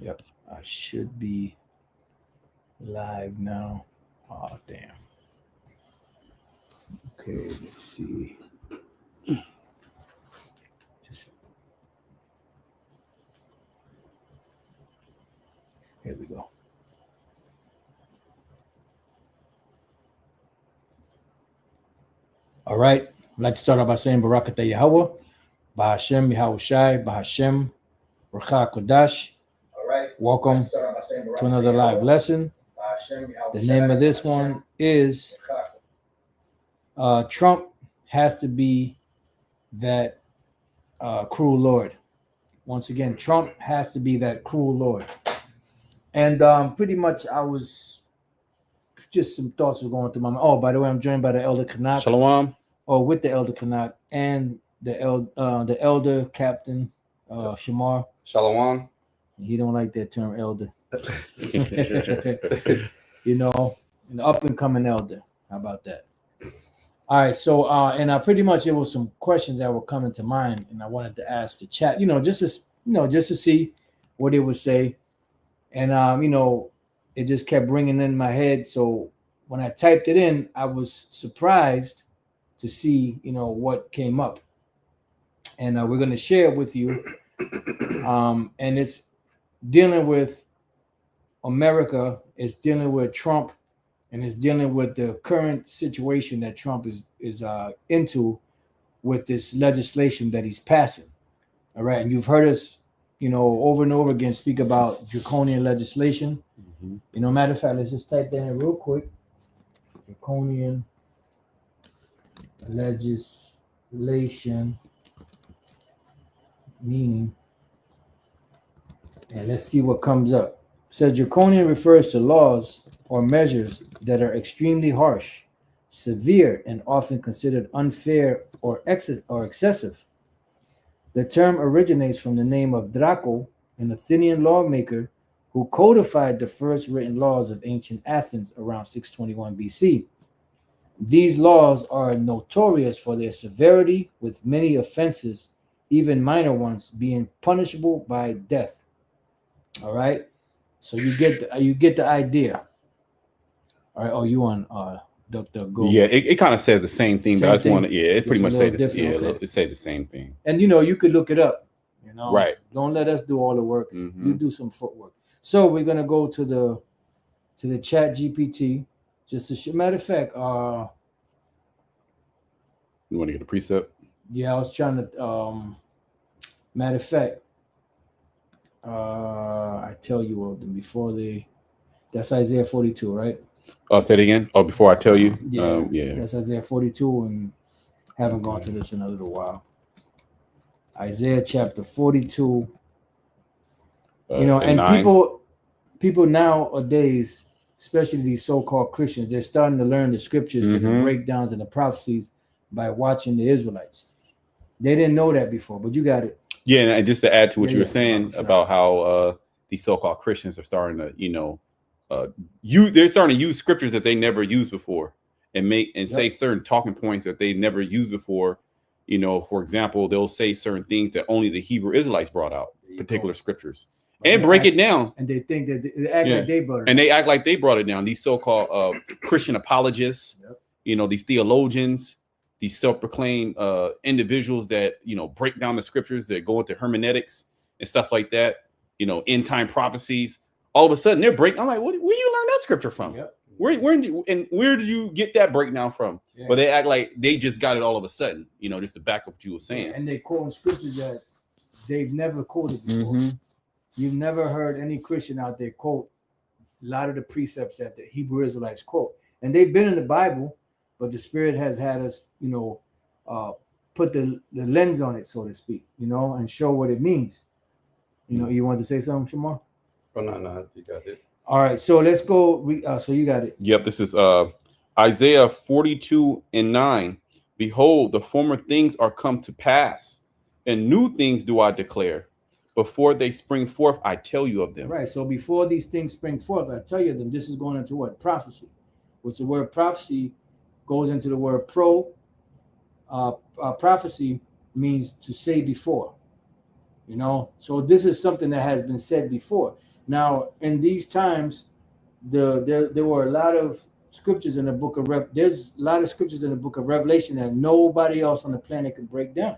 Yep. I should be live now. Oh, damn. Okay, let's see. Just here we go. All right. I'd like to start off by saying Barakatah Yahweh, Bahashem Yahweh Shai, Bahashem Rakha Kodash. All right. Welcome to another live lesson. The name of this one is Trump has to be that cruel Lord. Once again, Trump has to be that cruel Lord. And pretty much I was just some thoughts were going through my mind. Oh, by the way, I'm joined by the Elder Kanak. Shalom. Or with the Elder Kanak and the Elder Captain Shamar. Shalom. He don't like that term elder. You know, an up and coming elder. How about that? All right, so and pretty much there was some questions that were coming to mind, and I wanted to ask the chat, just to see what it would say, and it just kept ringing in my head. So when I typed it in, I was surprised to see what came up, and we're going to share it with you, and it's dealing with America, it's dealing with Trump, and it's dealing with the current situation that Trump is into with this legislation that he's passing. All right, and you've heard us, over and over again speak about draconian legislation. Mm-hmm. Matter of fact, let's just type that in real quick. Draconian legislation meaning, and let's see what comes up. It says draconian refers to laws or measures that are extremely harsh, severe, and often considered unfair or excessive. The term originates from the name of Draco, an Athenian lawmaker who codified the first written laws of ancient Athens around 621 BC. These laws are notorious for their severity, with many offenses, even minor ones, being punishable by death. All right, so you get the idea. All right. Oh, you on Dr. Go? Yeah, it kind of says the same thing, but I just want to. Yeah, it pretty much say okay. It say the same thing. And you could look it up. Right. Don't let us do all the work. Mm-hmm. You do some footwork. So we're gonna go to the Chat GPT. Just a matter of fact, you want to get a precept? Yeah, I was trying to. Matter of fact, I tell you before that's Isaiah 42, right? Say it again. Oh, before I tell you. Yeah. That's Isaiah 42, and haven't gone to this in a little while. Isaiah chapter 42. And 9. people nowadays, especially these so-called Christians, they're starting to learn the scriptures and the breakdowns and the prophecies by watching the Israelites. They didn't know that before, but you got it. Yeah, and just to add to what you were saying about how these so-called Christians are starting to, they're starting to use scriptures that they never used before and say certain talking points that they never used before. For example, they'll say certain things that only the Hebrew Israelites brought out, particular scriptures, and break it down. And they think that they act like they brought it. And they act like they brought it down. These so-called Christian apologists, these theologians, these self-proclaimed individuals that break down the scriptures, that go into hermeneutics and stuff like that, end time prophecies. All of a sudden they're breaking. I'm like, where you learn that scripture from? Yep. Where did you get that breakdown from? Yeah. But they act like they just got it all of a sudden, just to back up what you were saying. And they quote scriptures that they've never quoted before. Mm-hmm. You've never heard any Christian out there quote a lot of the precepts that the Hebrew Israelites quote. And they've been in the Bible, but the Spirit has had us, put the lens on it, so to speak, and show what it means. You want to say something, Shamar? Oh, no, you got it. All right, so let's go. So you got it. Yep, this is Isaiah 42:9. Behold, the former things are come to pass, and new things do I declare. Before they spring forth, I tell you of them. Right, so before these things spring forth, I tell you of them. This is going into what? Prophecy. Which the word prophecy goes into the word prophecy means to say before. So this is something that has been said before. Now, in these times, there were a lot of scriptures in the book of there's a lot of scriptures in the book of Revelation that nobody else on the planet could break down.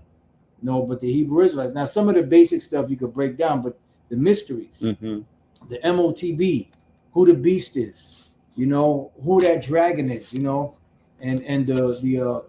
No, but the Hebrew Israelites. Now, some of the basic stuff you could break down, but the mysteries, Mm-hmm. the MOTB, who the beast is, who that dragon is, and the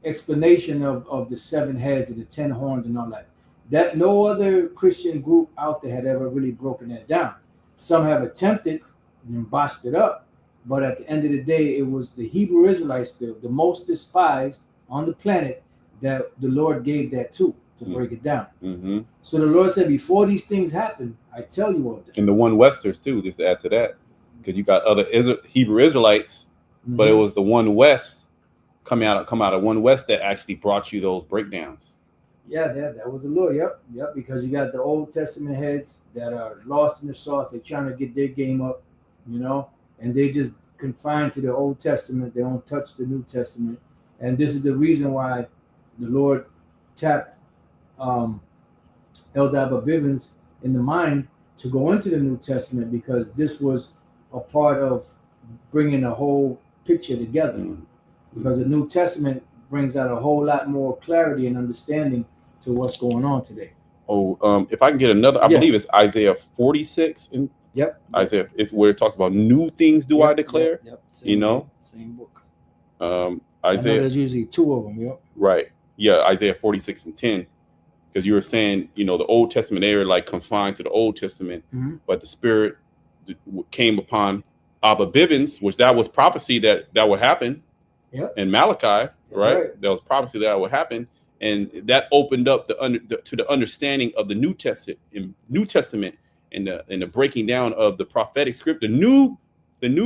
explanation of the 7 heads and the 10 horns and all that. That no other Christian group out there had ever really broken that down. Some have attempted and bossed it up, but at the end of the day, it was the Hebrew Israelites, the most despised on the planet, that the Lord gave that to break it down. Mm-hmm. So the Lord said, before these things happen, I tell you of them. And the one Westers too, just to add to that, because you got other Hebrew Israelites, but it was the one West come out of one West that actually brought you those breakdowns. Yeah, that was the Lord. Yep. Because you got the Old Testament heads that are lost in the sauce. They're trying to get their game up, and they just confined to the Old Testament. They don't touch the New Testament. And this is the reason why the Lord tapped Eldad Bivens in the mind to go into the New Testament, because this was a part of bringing a whole picture together. Mm-hmm. Because the New Testament brings out a whole lot more clarity and understanding to what's going on today. If I can get another, I believe it's Isaiah 46. Yep. Isaiah is where it talks about new things do I declare. Yep. Same book. Isaiah. There's usually 2 of them. Yep. Right. Yeah. Isaiah 46 and 10. Because you were saying, the Old Testament, they were like confined to the Old Testament, but the Spirit came upon Abba Bivens, which that was prophecy that would happen. Yep. In Malachi, right? There was prophecy that would happen, and that opened up to the understanding of the New Testament and the breaking down of the prophetic script, the new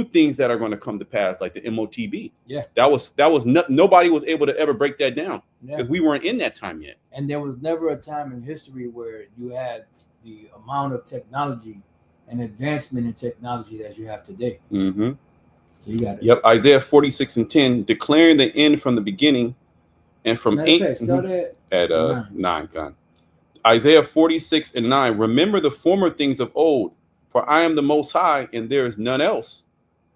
things that are going to come to pass, like the MOTB. Yeah, that was nobody was able to ever break that down because yeah. we weren't in that time yet. And there was never a time in history where you had the amount of technology and advancement in technology as you have today. Mm-hmm. So you got it. Yep, Isaiah 46 and 10, declaring the end from the beginning, and from 8 start at 9. Isaiah 46 and 9. Remember the former things of old, for I am the Most High, and there is none else.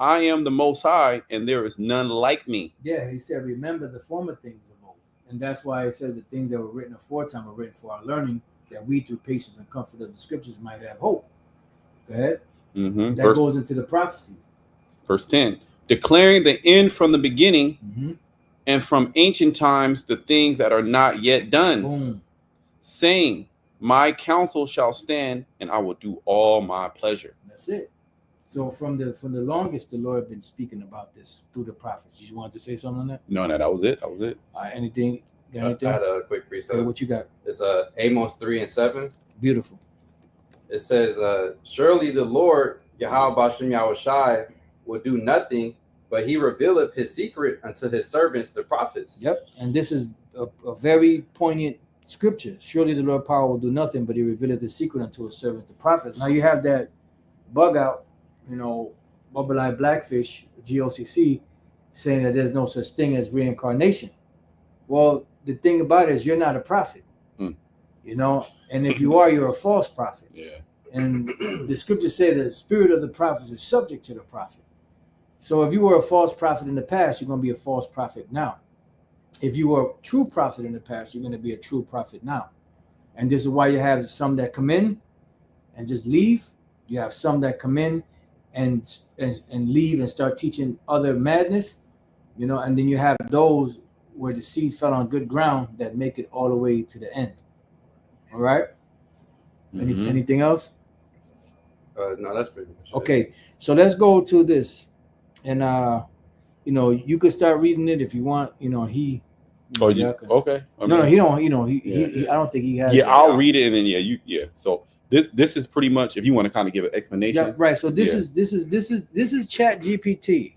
I am the Most High, and there is none like me. Yeah, he said, remember the former things of old. And that's why it says the things that were written aforetime were written for our learning, that we through patience and comfort of the scriptures might have hope. Go ahead. Mm-hmm. That goes into the prophecies. Verse 10, declaring the end from the beginning, and from ancient times the things that are not yet done. Boom. Saying, my counsel shall stand, and I will do all my pleasure. That's it. So from the longest, the Lord had been speaking about this through the prophets. You wanted to say something on that? No, that was it. Anything? I had a quick precept. Okay, what you got? It's Amos 3 and 7. Beautiful. It says, surely the Lord, Yahweh Bashem Yahushai, will do nothing, but he revealeth his secret unto his servants, the prophets. Yep. And this is a very poignant scripture. Surely the Lord power will do nothing, but he revealeth his secret unto his servants, the prophets. Now you have that bug out, Bubble-eyed Blackfish, GOCC, saying that there's no such thing as reincarnation. Well, the thing about it is you're not a prophet, and if you are, you're a false prophet. Yeah. And the scriptures say that the spirit of the prophets is subject to the prophet. So if you were a false prophet in the past, you're going to be a false prophet now. If you were a true prophet in the past, you're going to be a true prophet now. And this is why you have some that come in and just leave. You have some that come in and leave and start teaching other madness, and then you have those where the seed fell on good ground that make it all the way to the end. All right. Anything else? No, that's pretty much it. Okay, so let's go to this, and you could start reading it if you want. He. Okay. No, he don't. He I don't think he has. Yeah, I'll read it, and then So this is pretty much, if you want to kind of give an explanation. Yeah, right. So this is Chat GPT,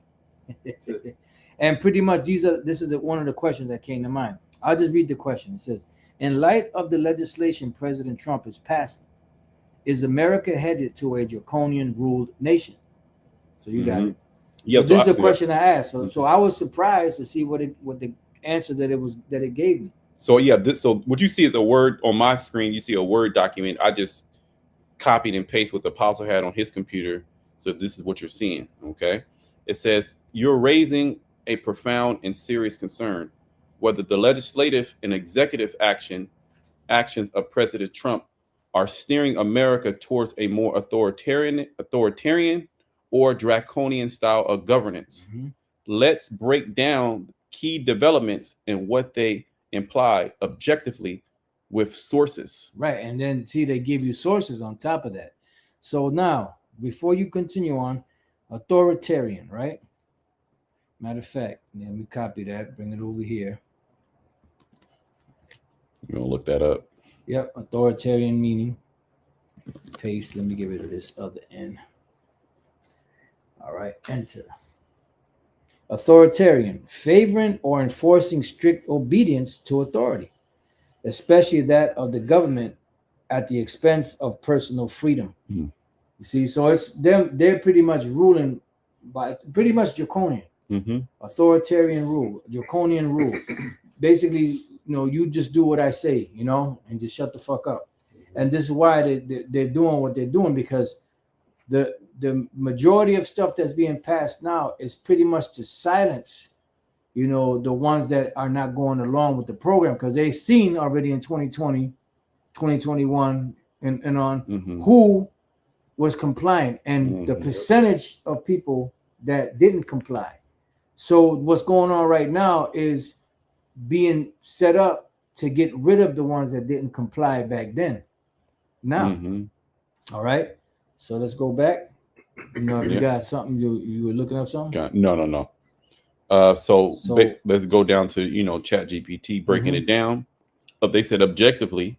and pretty much this is one of the questions that came to mind. I'll just read the question. It says, in light of the legislation President Trump is passing, is America headed to a draconian ruled nation? So you got it. Yeah. So this is the question I asked. So I was surprised to see what the answer that it gave me. So yeah, so what you see is a word on my screen. You see a Word document. I just copied and pasted what the apostle had on his computer. So this is what you're seeing. Okay. It says, you're raising a profound and serious concern whether the legislative and executive actions of President Trump are steering America towards a more authoritarian or draconian style of governance. Mhm. Let's break down key developments and what they imply objectively with sources. Right. And then see, they give you sources on top of that. So now, before you continue on, authoritarian, right? Matter of fact, let me copy that, bring it over here. You're gonna look that up. Yep, authoritarian meaning. Paste. Let me get rid of this other N. All right, enter. Authoritarian, favoring or enforcing strict obedience to authority, especially that of the government at the expense of personal freedom. Mhm. You see, so it's them, they're pretty much ruling by pretty much draconian, Mm-hmm. authoritarian rule, draconian rule. Basically, you just do what I say, and just shut the fuck up. And this is why they're doing what they're doing, because the majority of stuff that's being passed now is pretty much to silence, the ones that are not going along with the program, because they've seen already in 2020, 2021, and on Mm-hmm. who was compliant and the Mhm. percentage of people that didn't comply. So what's going on right now is being set up to get rid of the ones that didn't comply back then. Now, Mm-hmm. all right. So let's go back. If you Yeah. got something, you were looking up something. No. So let's go down to Chat GPT breaking Mhm. it down. They said objectively.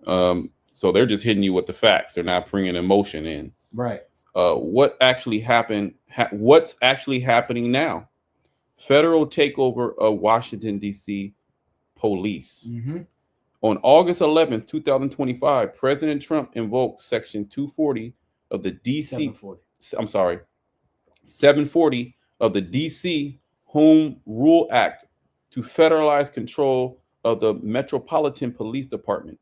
So they're just hitting you with the facts. They're not bringing emotion in. Right. What actually happened? What's actually happening now? Federal takeover of Washington, D.C. police. Mm-hmm. On August 11th, 2025, President Trump invoked Section 240 of the D.C. 740 of the D.C. Home Rule Act to federalize control of the Metropolitan Police Department,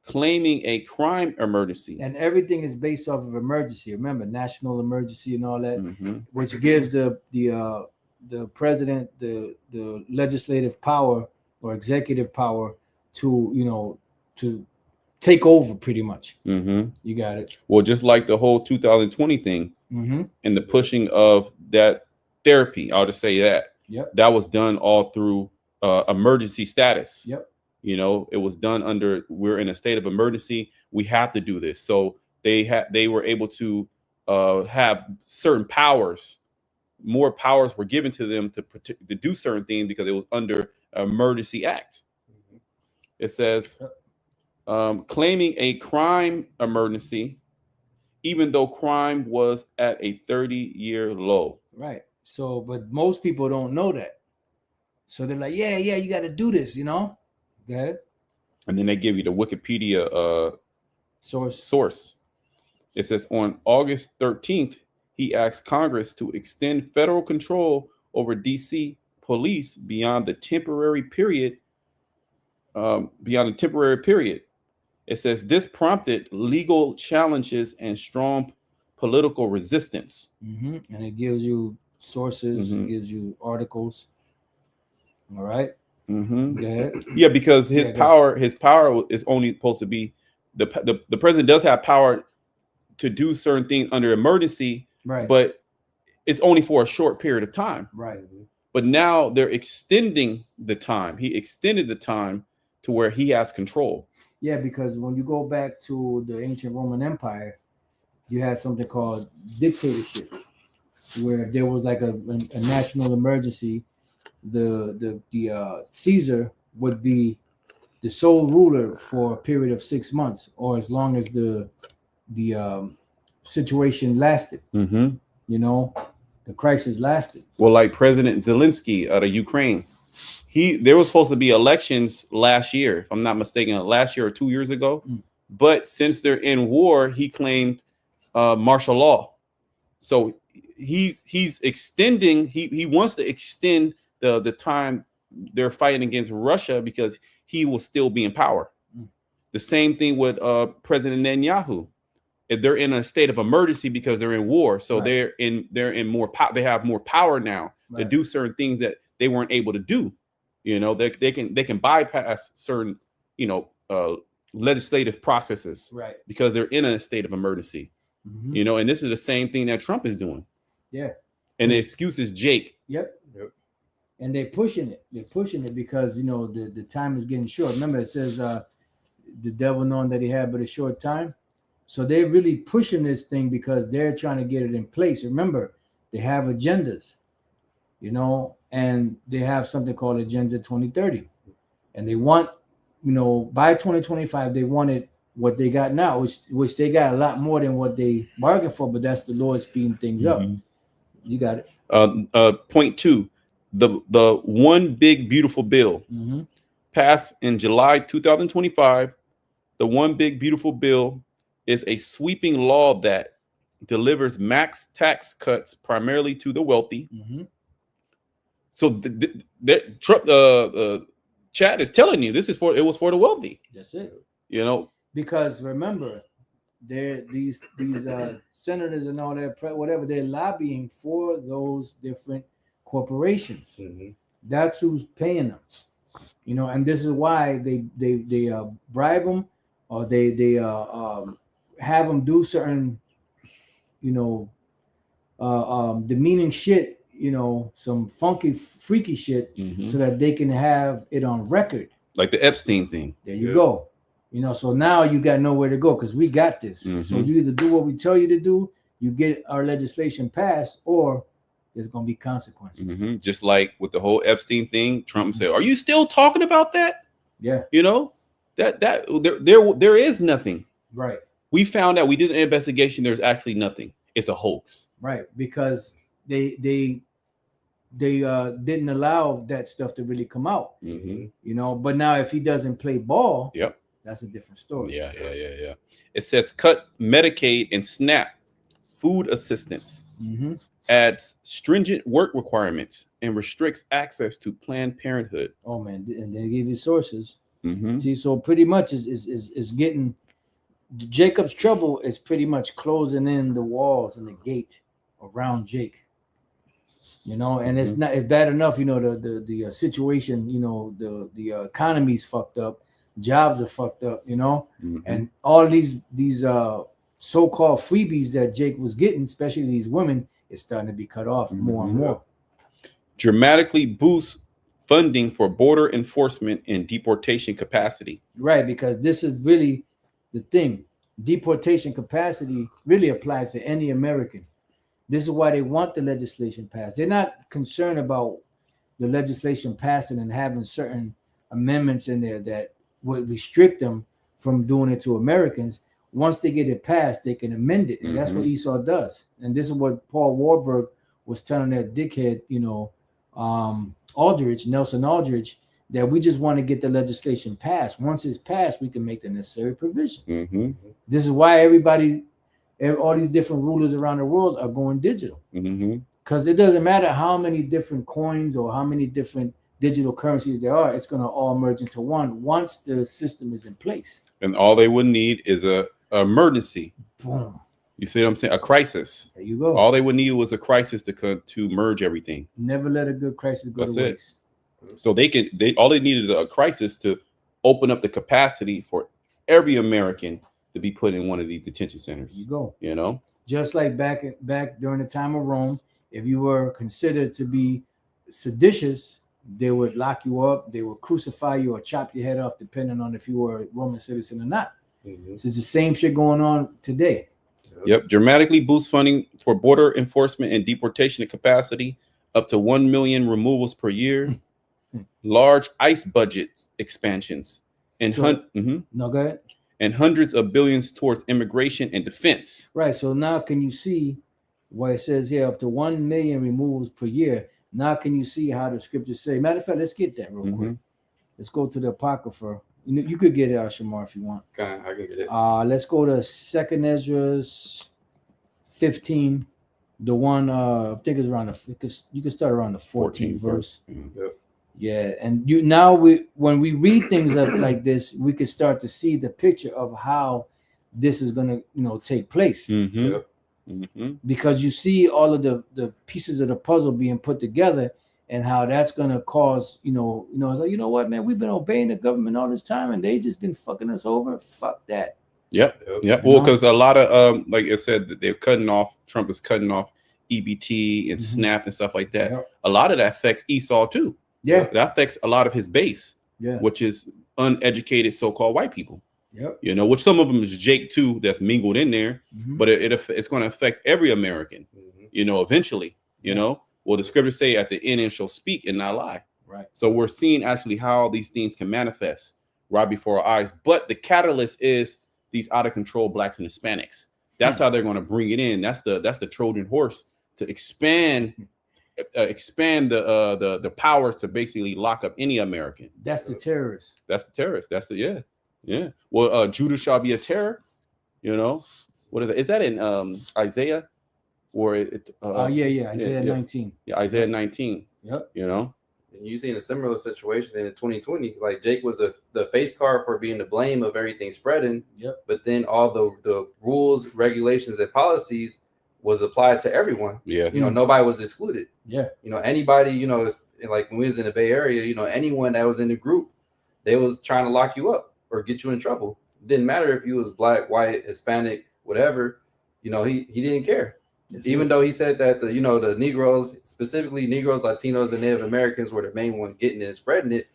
claiming a crime emergency. And everything is based off of emergency. Remember, national emergency and all that, Mhm. which gives the president the legislative power or executive power to to take over pretty much. Mhm. You got it. Well, just like the whole 2020 thing Mm-hmm. and the pushing of that therapy, I'll just say that. Yep. That was done all through emergency status. Yep. It was done under, we're in a state of emergency. We have to do this. So they were able to have certain powers. More powers were given to them to do certain things because it was under an emergency act. It says, claiming a crime emergency, even though crime was at a 30-year low. Right. So, but most people don't know that. So they're like, yeah, you got to do this, Go ahead. And then they give you the Wikipedia source. It says on August 13th, he asked Congress to extend federal control over DC police beyond the temporary period. It says this prompted legal challenges and strong political resistance. Mm-hmm. And it gives you sources, Mhm. it gives you articles. All right. Mm-hmm. Go ahead. Yeah, because his power is only supposed to be the president does have power to do certain things under emergency, Right. but it's only for a short period of time. Right. But now they're extending the time. He extended the time to where he has control. Yeah, because when you go back to the ancient Roman Empire, you had something called dictatorship, where there was like a national emergency. The Caesar would be the sole ruler for a period of 6 months, or as long as the situation lasted. Mm-hmm. The crisis lasted. Well, like President Zelensky out of Ukraine, there was supposed to be elections last year, if I'm not mistaken, last year or 2 years ago. But since they're in war, he claimed martial law. So he's extending. He wants to extend the time they're fighting against Russia because he will still be in power. The same thing with President Netanyahu. if they're in a state of emergency because they're in war, so Right. they're in more power. They have more power now to Right. do certain things that they weren't able to do. You know, they can bypass certain, you know, legislative processes Right. because they're in a state of emergency. Mhm. You know, and this is the same thing that Trump is doing. Yeah. And the excuse is Jake. Yep. Yep. And they're pushing it. They're pushing it because, you know, the time is getting short. Remember, it says the devil knowing that he had but a short time. So they're really pushing this thing because they're trying to get it in place. Remember, they have agendas, you know, and they have something called Agenda 2030. And they want, you know, by 2025, they wanted what they got now, which they got a lot more than what they bargained for, but that's the Lord speeding things up. You got it. Point two, the one big beautiful bill Mm-hmm. passed in July 2025. The one big beautiful bill is a sweeping law that delivers max tax cuts primarily to the wealthy. Mm-hmm. So Trump, Chad is telling you it was for the wealthy. That's it. You know, Because remember, these senators and all that, whatever, they're lobbying for those different corporations. Mhm. That's who's paying them, you know, and this is why they bribe them, or they have them do certain, you know, demeaning shit, you know, some funky, freaky shit, so that they can have it on record. like the Epstein thing. There you Yeah. go. You know, so now you got nowhere to go because we got this. So Mhm. you either do what we tell you to do, you get our legislation passed, or there's going to be consequences. Just like with the whole Epstein thing, Trump said, "Are you still talking about that?" Yeah, You know, that there is nothing. right, We found out, we did an investigation. There's actually nothing. It's a hoax. right. Because they didn't allow that stuff to really come out. Mhm. You know, but now if he doesn't play ball, Yep. that's a different story. Yeah. It says cut Medicaid and SNAP food assistance, Mm-hmm. adds stringent work requirements, and restricts access to Planned Parenthood. Oh man, and they give you sources. Mhm. See, so pretty much is getting Jacob's trouble is pretty much closing in the walls and the gate around Jake. You know, and it's bad enough. You know, the situation. You know, the economy's fucked up, jobs are fucked up. You know, Mhm. and all these so-called freebies that Jake was getting, especially these women, is starting to be cut off more and more. Dramatically boosts funding for border enforcement and deportation capacity. Right, because this is really the thing. Deportation capacity really applies to any American. This is why they want the legislation passed. They're not concerned about the legislation passing and having certain amendments in there that would restrict them from doing it to Americans. Once they get it passed, they can amend it. And that's what Esau does. And this is what Paul Warburg was telling that dickhead, you know, Nelson Aldrich, that we just want to get the legislation passed. Once it's passed, we can make the necessary provisions. Mhm. This is why all these different rulers around the world are going digital. Mhm. Because it doesn't matter how many different coins or how many different digital currencies there are, it's going to all merge into one once the system is in place. And all they would need is a emergency. Boom. You see what I'm saying? A crisis. There you go. All they would need was a crisis to merge everything. Never let a good crisis go That's to it. waste. So all they needed is a crisis to open up the capacity for every American to be put in one of these detention There you centers. go. You know? Just like back during the time of Rome, if you were considered to be seditious, they would lock you up, they would crucify you or chop your head off, depending on if you were a Roman citizen or not. This is the same shit going on today. Yep. Dramatically boost funding for border enforcement and deportation capacity, up to 1 million removals per year. Large ICE budget expansions and No, go ahead. and hundreds of billions towards immigration and defense. Right. So now can you see what it says here, up to 1 million removals per year? Now can you see how the scriptures say? Matter of fact, let's get that real quick. Let's go to the Apocrypha. You could get it, Shamar, if you want. Okay, I can get it. Let's go to 2nd Ezra 15. The one I think is around you can start around the 14th verse. Yep. Yeah, and when we read things like this, we can start to see the picture of how this is gonna, take place. Mm-hmm. Yep. Mm-hmm. Because you see all of the pieces of the puzzle being put together, and how that's gonna cause, like, you know what, man, we've been obeying the government all this time, and they just been fucking us over. Fuck that. Yep. Yep. Yep. You Well, know? because a lot of like I said, that they're cutting off. Trump is cutting off EBT and Mhm. SNAP and stuff like that. Yep. A lot of that affects Esau too. Yeah. That affects a lot of his base, Yeah. which is uneducated so-called white people. Yep. Which some of them is Jake too, that's mingled in there, Mhm. but it's going to affect every American, Mhm. Eventually, Yeah. Well, the scriptures say at the end it shall speak and not lie. Right. So we're seeing actually how these things can manifest right before our eyes. But the catalyst is these out of control blacks and Hispanics. That's how they're going to bring it in. That's the Trojan horse to expand the powers to basically lock up any American. That's the terrorists. That's the terrorist. That's the yeah. Well, Judah shall be a terror. What is that? Is that in Isaiah? Or Isaiah yeah. 19. Yeah, Isaiah 19. Yep. And you see in a similar situation in 2020, like Jake was the face card for being the blame of everything spreading. Yep. But then all the rules, regulations, and policies was applied to everyone. Yeah. Nobody was excluded. Yeah. Anybody, it's like when we was in the Bay Area, anyone that was in the group, they was trying to lock you up or get you in trouble. It didn't matter if you was black, white, Hispanic, whatever. He didn't care. Even though he said that the Negroes, specifically Negroes, Latinos, and Native Americans were the main one getting it and spreading it,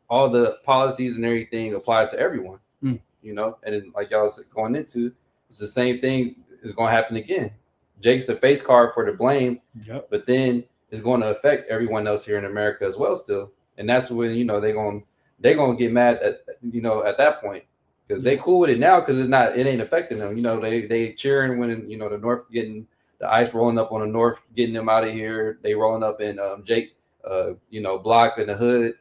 all the policies and everything applied to everyone. And then, like y'all was going into, it's the same thing is going to happen again. Jake's the face card for the blame, but then it's going to affect everyone else here in America as well still. And that's when they're going to get mad at at that point, because they cool with it now because it ain't affecting them. They cheering when the North getting the ICE rolling up on the North, getting them out of here. They rolling up in Jake, block in the hood.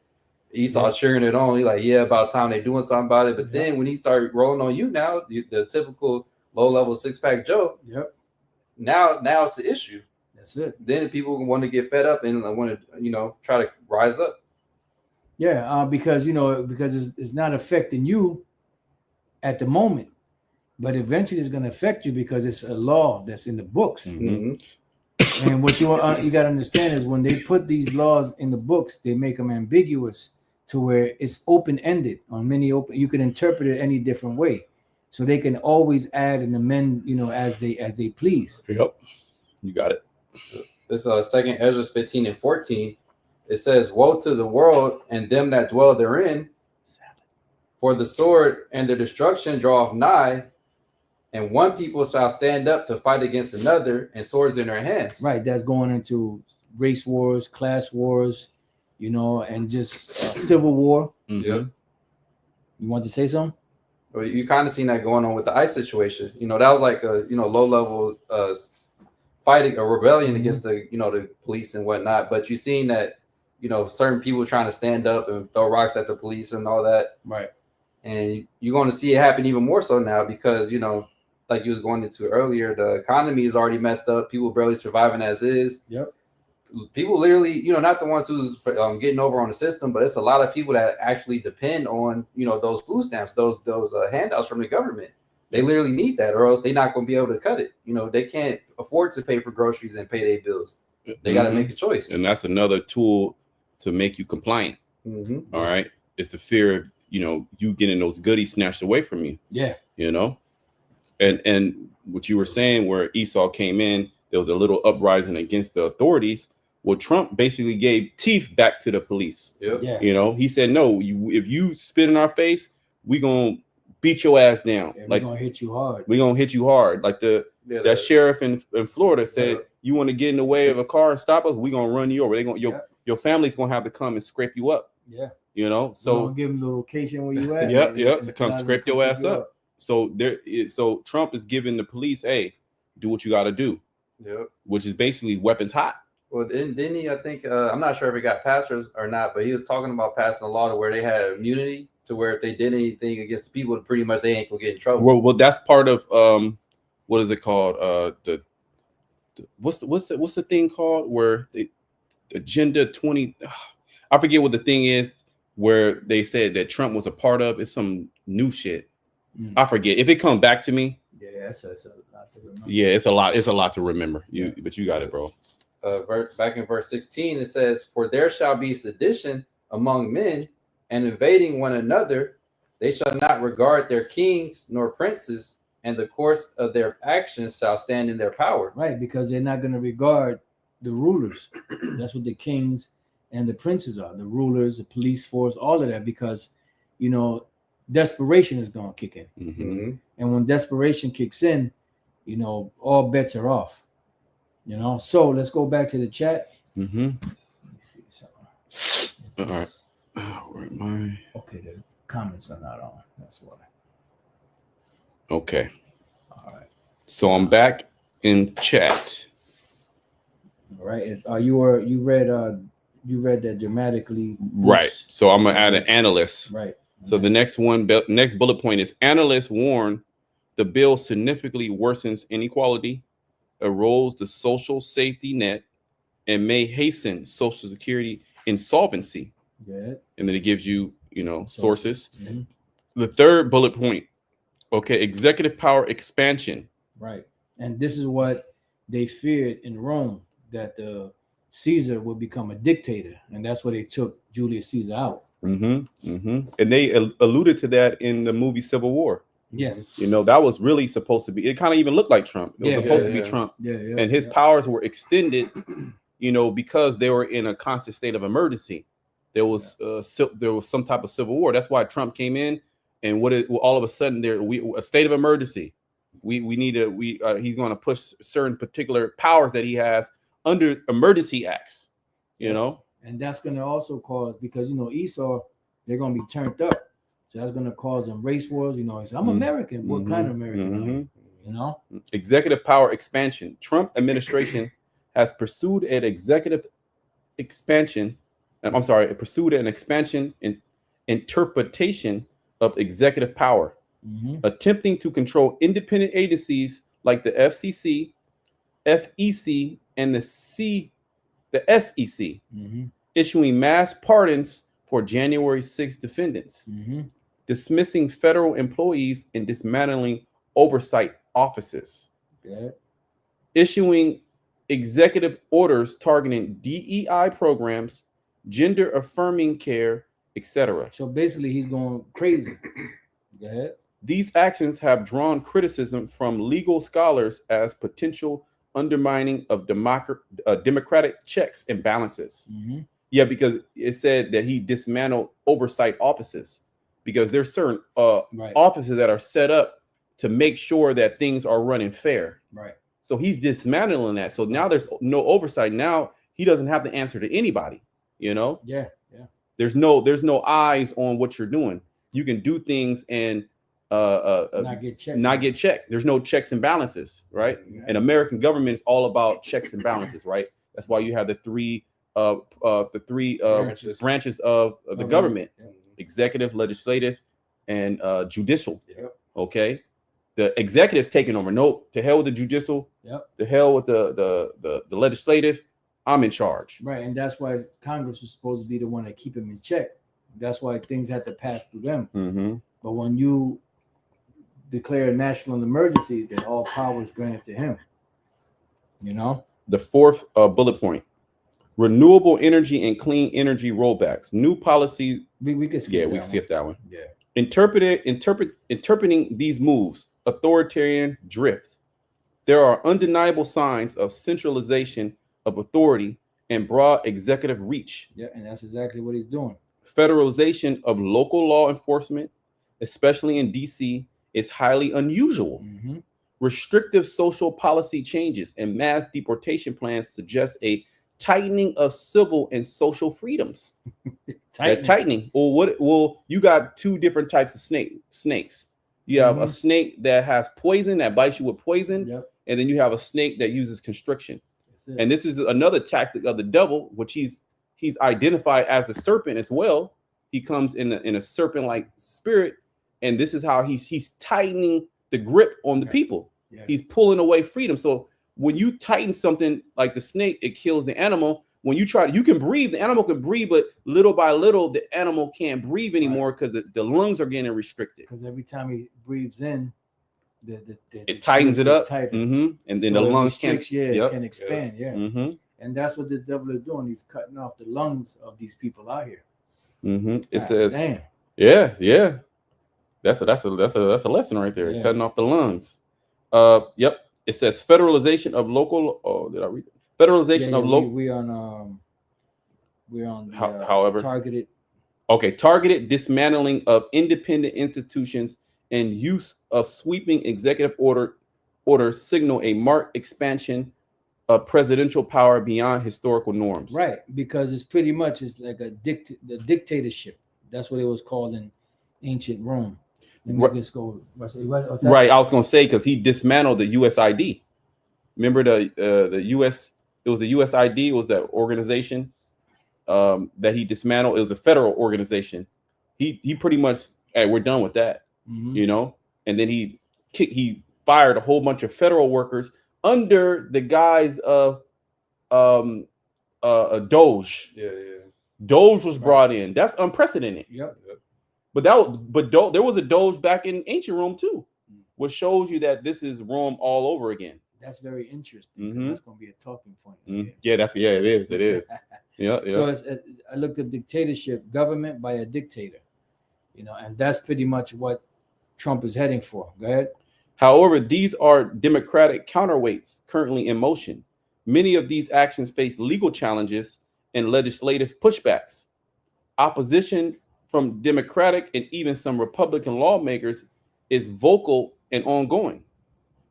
Esau cheering it on. He like, yeah, about time they doing something about it. But then when he started rolling on you now, the typical low level 6-pack Joe. Yep. Now it's the issue. That's it. Then people want to get fed up and want to try to rise up. Yeah, because it's not affecting you at the moment. But eventually it's going to affect you because it's a law that's in the books. Mm-hmm. And what you got to understand is when they put these laws in the books, they make them ambiguous to where it's open-ended on you can interpret it any different way. So they can always add and amend, as they please. Yep. You got it. This 2nd Ezra 15 and 14. It says, woe to the world and them that dwell therein, for the sword and the destruction draweth nigh, and one people shall stand up to fight against another, and swords in their hands. Right, that's going into race wars, class wars, and just civil war. Mm-hmm. Yep. You want to say something? Well, you kind of seen that going on with the ICE situation. That was like a low level fighting, a rebellion against the police and whatnot. But you seen that certain people trying to stand up and throw rocks at the police and all that. Right. And you're going to see it happen even more so now because like you was going into earlier, the economy is already messed up. People barely surviving as is. Yep. People literally, not the ones who's getting over on the system, but it's a lot of people that actually depend on, those food stamps, those handouts from the government. They literally need that, or else they're not going to be able to cut it. They can't afford to pay for groceries and pay their bills. They got to make a choice. And that's another tool to make you compliant. Mm-hmm. All right. It's the fear of, you getting those goodies snatched away from you. Yeah. And what you were saying where Esau came in, there was a little uprising against the authorities. Well, Trump basically gave teeth back to the police. Yep. Yeah. He said, no, if you spit in our face, we gonna beat your ass down. Yeah, like we're gonna hit you hard. We're gonna hit you hard. Like that sheriff in Florida said, you want to get in the way of a car and stop us, we're gonna run you over. Your family's gonna have to come and scrape you up. Yeah. So give them the location where you at. Yep. To come scrape your ass up. So Trump is giving the police, hey, do what you got to do. Yep. Which is basically weapons hot. Well, didn't he? I think I'm not sure if he got passed or not, but he was talking about passing a law to where they had immunity to where if they did anything against the people, pretty much they ain't gonna get in trouble. Well, that's part of what is it called? What's the thing called where the Agenda 20? I forget what the thing is where they said that Trump was a part of. It's some new shit. Mm. I forget if it comes back to me. Yeah, that's a lot to remember. Yeah, it's a lot. It's a lot to remember. But you got it, bro. Back in verse 16, it says, "For there shall be sedition among men, and invading one another. They shall not regard their kings nor princes, and the course of their actions shall stand in their power." Right, because they're not going to regard the rulers. That's what the kings and the princes are. The rulers, the police force, all of that, because, you know, desperation is going to kick in. Mm-hmm. And when desperation kicks in, you know, all bets are off. You know, so let's go back to the chat. Mm-hmm. Let me see something. All right. Oh, where am I? Okay, the comments are not on. That's why. Okay. All right. So I'm back in chat. All right. You read that dramatically. Right. So I'm gonna add an analyst. Right. So the next bullet point is analysts warn the bill significantly worsens inequality, erodes the social safety net, and may hasten Social Security insolvency. Good. And then it gives you, sources. Mm-hmm. The third bullet point, okay, executive power expansion. Right. And this is what they feared in Rome, that Caesar would become a dictator. And that's why they took Julius Caesar out. Mm-hmm. Mm-hmm. And they alluded to that in the movie Civil War. Yeah. That was really supposed to be, it kind of even looked like Trump. It was supposed to be Trump. Yeah. And his powers were extended, because they were in a constant state of emergency. There was some type of civil war. That's why Trump came in, and all of a sudden a state of emergency. He's going to push certain particular powers that he has under emergency acts. And that's going to also cause, because Esau, they're going to be turned up. So that's going to cause them race wars. I'm American. What kind of American are you? Executive power expansion. Trump administration has pursued an expansion in interpretation of executive power, attempting to control independent agencies like the FCC, FEC, and the SEC, issuing mass pardons for January 6 defendants, dismissing federal employees and dismantling oversight offices, issuing executive orders targeting DEI programs, gender affirming care, etc. So basically, he's going crazy. Go ahead. These actions have drawn criticism from legal scholars as potential undermining of democratic checks and balances. Yeah, because it said that he dismantled oversight offices, because there's certain offices that are set up to make sure that things are running fair. Right. So he's dismantling that. So now there's no oversight. Now he doesn't have to answer to anybody. Yeah. There's no eyes on what you're doing. You can do things and not get checked. There's no checks and balances, right? Yeah. And American government is all about checks and balances, right? That's why you have the three branches of the government: executive, legislative, and judicial. Yep. Okay, the executive's taking over. Nope, to hell with the judicial. Yep. To hell with the legislative. I'm in charge. Right, and that's why Congress is supposed to be the one that keep him in check. That's why things have to pass through them. But when you declare a national emergency, then all power is granted to him. The fourth bullet point: renewable energy and clean energy rollbacks. New policy. We could skip. We skip that one. Yeah. Interpreting these moves, authoritarian drift. There are undeniable signs of centralization of authority and broad executive reach. Yeah, and that's exactly what he's doing. Federalization of local law enforcement, especially in DC, is highly unusual. Restrictive social policy changes and mass deportation plans suggest a tightening of civil and social freedoms. Tightening. Well, you got two different types of snakes. You have a snake that has poison, that bites you with poison, and then you have a snake that uses constriction. And this is another tactic of the devil, which he's identified as a serpent as well. He comes in a serpent-like spirit, and this is how he's tightening the grip on the people. He's pulling away freedom. So when you tighten something like the snake, it kills the animal. when you try, you can breathe. The animal can breathe, but little by little, the animal can't breathe anymore because the lungs are getting restricted. Because every time he breathes in, It tightens it up, tighter. and then So the it lungs restricts, can't. can expand, and that's what this devil is doing. He's cutting off the lungs of these people out here. It God says, damn. yeah. That's a lesson right there. Yeah. Cutting off the lungs. Yep. It says federalization of local. Oh, did I read it? Federalization of local. We're on the, however, targeted. Okay, targeted dismantling of independent institutions and use of sweeping executive orders signal a marked expansion of presidential power beyond historical norms. Right, because it's pretty much like the dictatorship. That's what it was called in ancient Rome. Let me just go. What's that? Right, I was going to say because he dismantled the USID. Remember the US? It was the USID. It was that organization that he dismantled. It was a federal organization. He pretty much, hey, we're done with that. You know, and then he fired a whole bunch of federal workers under the guise of a Doge. Yeah. Doge was brought in. That's unprecedented. Yep. But there was a Doge back in ancient Rome too, which shows you that this is Rome all over again. That's very interesting. That's going to be a talking point. Yeah, it is. Yeah. So I looked at dictatorship, government by a dictator, and that's pretty much what Trump is heading for. Go ahead. However, these are democratic counterweights currently in motion. Many of these actions face legal challenges and legislative pushbacks. Opposition from Democratic and even some Republican lawmakers is vocal and ongoing.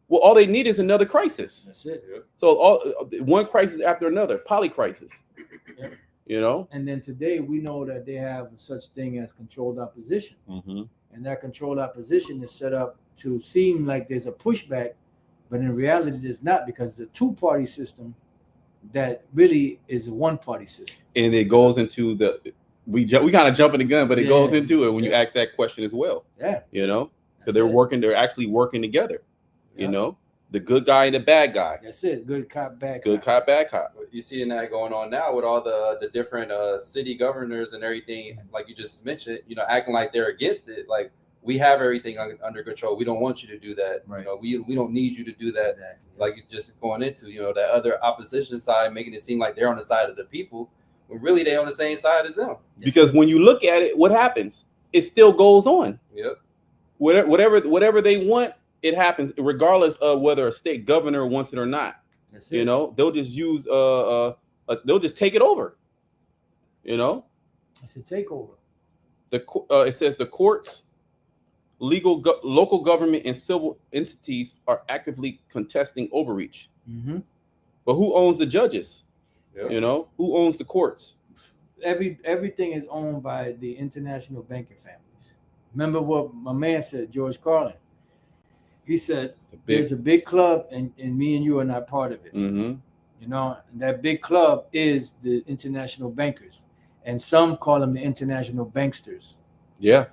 Well, all they need is another crisis. That's it. So one crisis after another, polycrisis. Yep. And then today we know that they have such thing as controlled opposition. And that controlled opposition is set up to seem like there's a pushback, but in reality there's not, because it's a two-party system that really is a one-party system. And it goes into we kind of jumping the gun, but it goes into it when you ask that question as well. Yeah. Because they're actually working together. The good guy and the bad guy. That's it. Good cop, bad cop. Good cop, bad cop. You see that going on now with all the different city governors and everything, like you just mentioned, acting like they're against it. Like, we have everything under control. We don't want you to do that. Right. We don't need you to do that. Exactly. Like you're just going into, that other opposition side, making it seem like they're on the side of the people, when really they're on the same side as them. Because when you look at it, what happens? It still goes on. Yep. Whatever they want, it happens regardless of whether a state governor wants it or not. That's it. They'll just use they'll just take it over. It's a takeover. It says the courts, local government, and civil entities are actively contesting overreach. But who owns the judges? Yep. Who owns the courts? Everything is owned by the international banking families. Remember what my man said, George Carlin. He said, there's a big club, and me and you are not part of it. That big club is the international bankers, and some call them the international banksters. Yeah.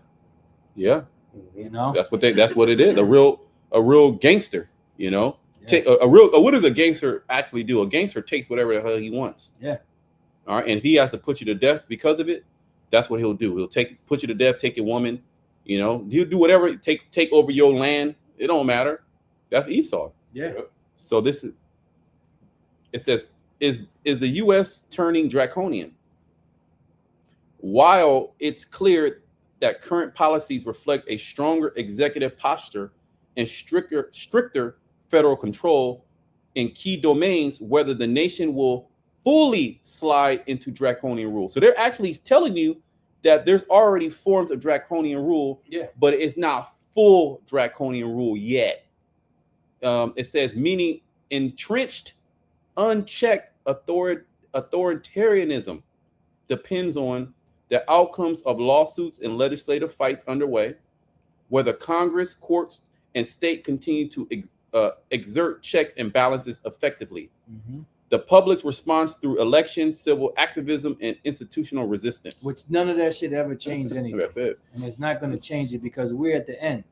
That's what it is. A real gangster. Take what does a gangster actually do? A gangster takes whatever the hell he wants. Yeah. All right, and if he has to put you to death because of it, that's what he'll do. He'll put you to death, take your woman. He'll do whatever. Take over your land. It don't matter. That's Esau. Yeah. So it says, is the U.S. turning draconian? While it's clear that current policies reflect a stronger executive posture and stricter federal control in key domains, whether the nation will fully slide into draconian rule. So they're actually telling you that there's already forms of draconian rule, but it's not full draconian rule yet. It says, meaning entrenched, unchecked authoritarianism depends on the outcomes of lawsuits and legislative fights underway, whether Congress, courts, and state continue to exert checks and balances effectively. The public's response through elections, civil activism, and institutional resistance. Which none of that shit ever changed anything. That's it. And it's not going to change it because we're at the end.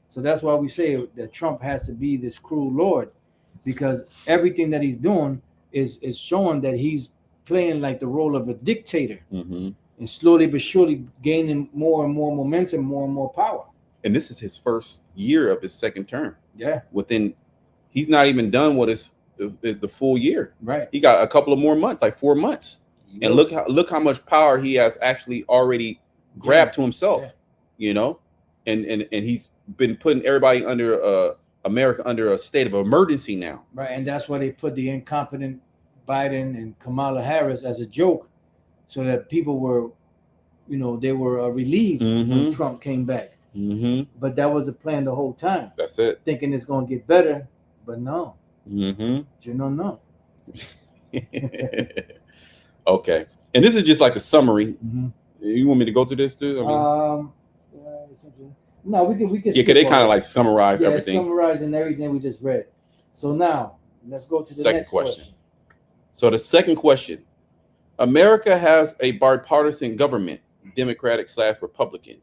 So that's why we say that Trump has to be this cruel lord, because everything that he's doing is showing that he's playing like the role of a dictator Mm-hmm. and slowly but surely gaining more and more momentum, more and more power. And this is his first year of his second term. Yeah, He's not even done what is the full year. right. He got a couple of more months, like 4 months. And look how much power he has actually already grabbed to himself. Yeah. You know, and he's been putting everybody under America under a state of emergency now. Right, and that's why they put the incompetent Biden and Kamala Harris as a joke, so that people were, they were relieved when Mhm. Trump came back. Mm-hmm. But that was the plan the whole time, That's it. thinking it's going to get better. But no, Mm-hmm. no. Okay, and this is just like a summary. Mm-hmm. You want me to go through this too? I mean, No, we can. yeah, because they kind of like summarize yeah, everything. summarizing everything we just read. So now let's go to the Second next question. So the second question: America has a bipartisan government, Democratic/Republican.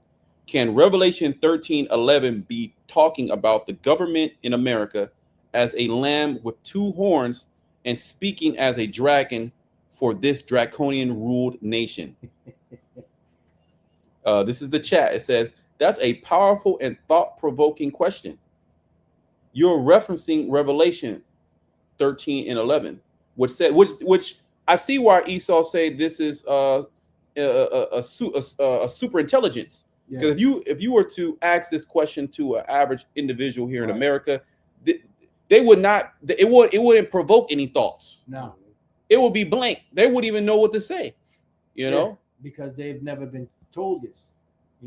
Can Revelation 13:11 be talking about the government in America as a lamb with two horns and speaking as a dragon for this draconian ruled nation? This is the chat. It says, that's a powerful and thought-provoking question. You're referencing Revelation 13:11, which I see why Esau say this is a super intelligence. Because if you were to ask this question to an average individual here in America, they would not. It wouldn't provoke any thoughts. No, it would be blank. They wouldn't even know what to say. You know, because they've never been told this.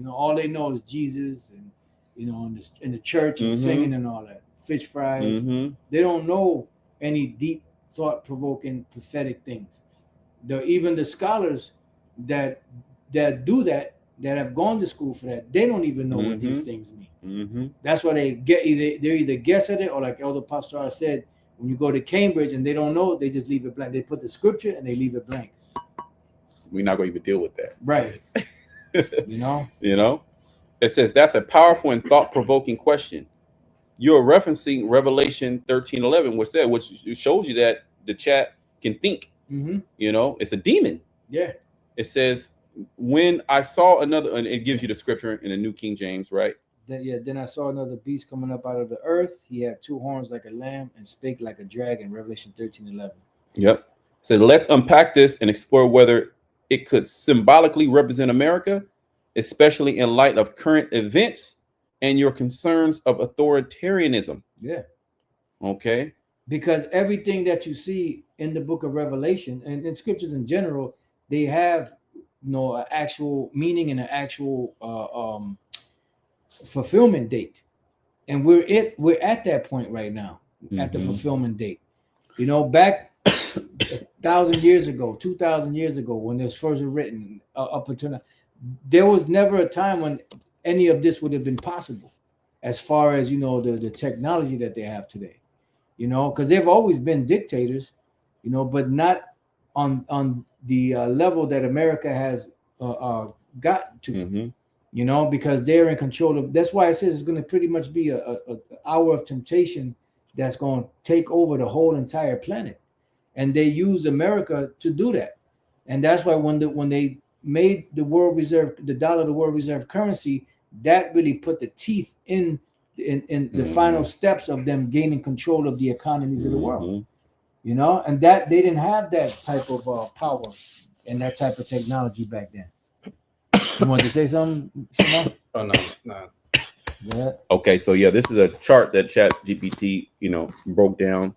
All they know is Jesus and in the church and singing and all that, fish fries. Mm-hmm. They don't know any deep, thought-provoking, prophetic things. Even the scholars that do that have gone to school for that, they don't even know what these things mean. Mm-hmm. That's why they're either guess at it, or like Elder Pastor said, when you go to Cambridge and they don't know, they just leave it blank. They put the scripture and they leave it blank. We're not going to even deal with that, right? It says that's a powerful and thought-provoking question. You're referencing Revelation 13:11, which shows you that the chat can think. Mm-hmm. It's a demon. Yeah. It says, when I saw another, and it gives you the scripture in the New King James, right? Then I saw another beast coming up out of the earth. He had two horns like a lamb and spake like a dragon. Revelation 13:11. Yep. So let's unpack this and explore whether it could symbolically represent America, especially in light of current events and your concerns of authoritarianism. Yeah. Okay. Because everything that you see in the book of Revelation and in scriptures in general, they have an actual meaning and an actual fulfillment date. And we're at that point right now, at the fulfillment date. Back 1,000 years ago, 2,000 years ago, when this first was written, up until now, there was never a time when any of this would have been possible, as far as the technology that they have today. Because they've always been dictators, but not on the level that America has got to. Because they're in control of. That's why it says it's going to pretty much be a hour of temptation that's going to take over the whole entire planet. And they use America to do that. And that's why when they made the dollar the world reserve currency, that really put the teeth in the final steps of them gaining control of the economies of the world. And that they didn't have that type of power and that type of technology back then. You want to say something? Oh no. Yeah. Okay, so this is a chart that ChatGPT, broke down.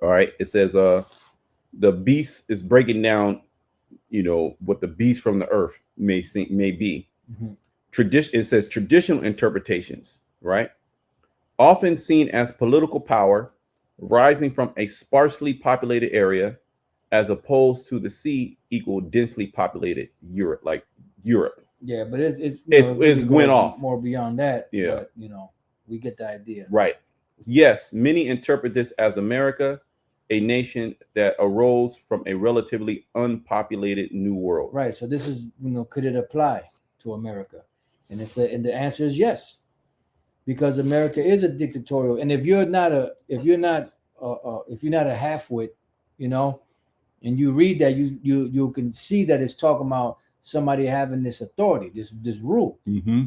All right, it says the beast is breaking down, what the beast from the earth may be. It says traditional interpretations, right? Often seen as political power rising from a sparsely populated area, as opposed to the sea equal densely populated Europe, like Europe. Yeah, but it's really went off more beyond that. Yeah, but, we get the idea. Right. Yes, many interpret this as America, a nation that arose from a relatively unpopulated new world. Right. So this is, could it apply to America? And and the answer is yes, because America is a dictatorial. And if you're not a halfwit, and you read that, you can see that it's talking about somebody having this authority, this rule. Mm-hmm.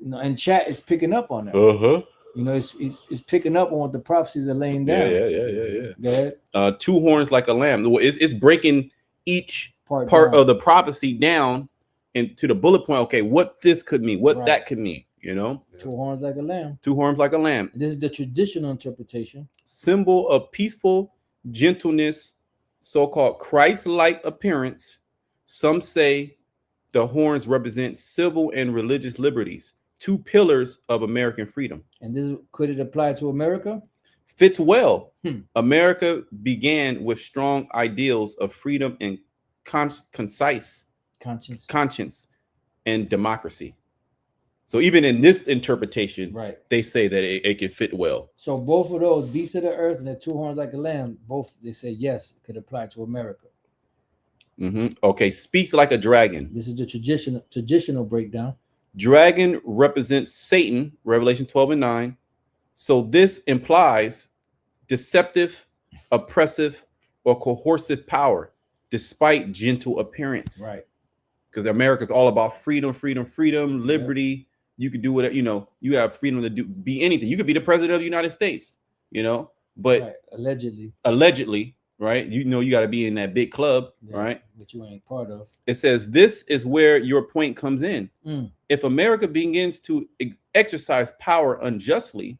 You know, and chat is picking up on that. Uh-huh. You know, it's picking up on what the prophecies are laying down. Yeah. Go ahead. Two horns like a lamb. It's breaking each part down. of the prophecy down into the bullet point. Okay, what this could mean, what Right. that could mean. You know, Two horns like a lamb. two horns like a lamb. This is the traditional interpretation. Symbol of peaceful gentleness, so-called Christ-like appearance. Some say the horns represent civil and religious liberties, two pillars of American freedom. And this could it apply to America? Fits well. Hmm. America began with strong ideals of freedom and concise conscience and democracy. So even in this interpretation, right, they say that it can fit well. So both of those, beasts of the earth and the two horns like a lamb, both they say yes, could apply to America. Mm-hmm. Okay, speaks like a dragon. This is the traditional breakdown. Dragon represents Satan, Revelation 12:9. So this implies deceptive, oppressive, or coercive power, despite gentle appearance. Right. Because America's all about freedom, liberty. Yep. You can do whatever, you know, you have freedom to be anything. You could be the president of the United States, you know, but right. allegedly, right? You know, you got to be in that big club, right? But you ain't part of. It says this is where your point comes in. Mm. If America begins to exercise power unjustly,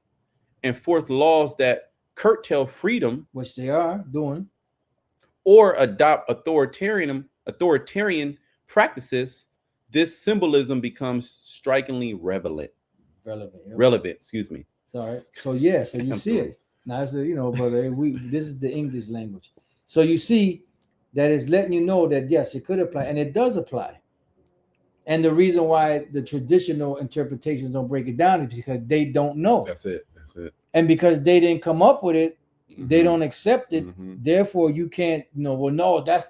enforce laws that curtail freedom, which they are doing, or adopt authoritarian practices, this symbolism becomes strikingly relevant. Excuse me. Sorry. So yeah, so you see it. Now it's you know, brother, this is the English language. So you see that it's letting you know that yes, it could apply, and it does apply. And the reason why the traditional interpretations don't break it down is because they don't know. That's it. And because they didn't come up with it, they don't accept it. Therefore, you can't, you know, well, no, that's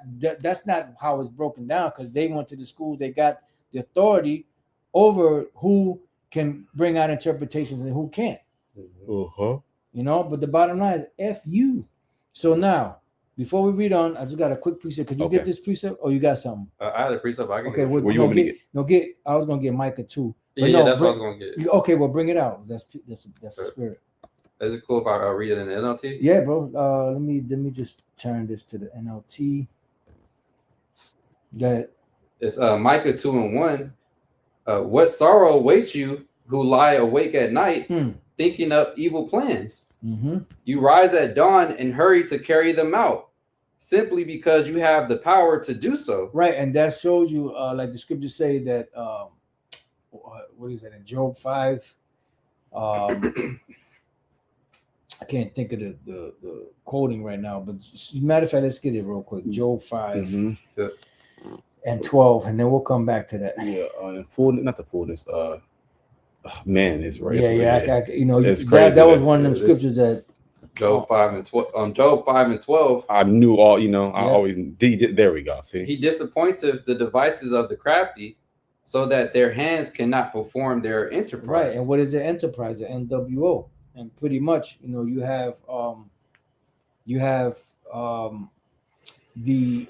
not how it's broken down, because they went to the schools, they got the authority over who can bring out interpretations and who can't. Uh-huh. You know, but the bottom line is F you. So now, before we read on, I just got a quick precept. Could you get this precept? Or you got something? I had a precept. I can okay, what you want me to get? No, I was gonna get Micah too. Yeah, that's what I was gonna get. Okay, well, bring it out. That's the spirit. Is it cool if I read it in the NLT? Yeah, bro. Let me just turn this to the NLT. Go ahead. It's Micah 2:1. What sorrow awaits you who lie awake at night, thinking up evil plans? Mm-hmm. You rise at dawn and hurry to carry them out, simply because you have the power to do so. Right, and that shows you, like the scriptures say that. What is that in Job 5? I can't think of the quoting right now, but matter of fact, let's get it real quick. Job 5 and 12, and then we'll come back to that. Yeah, not the fullness. Man, it's right. You know, that was one of them scriptures that Job 5 and 12. Job 5 and 12. I knew all. You know, I always did. There we go. See, he disappointeth the devices of the crafty, so that their hands cannot perform their enterprise. Right, and what is the enterprise? The NWO. And pretty much, you know, you have the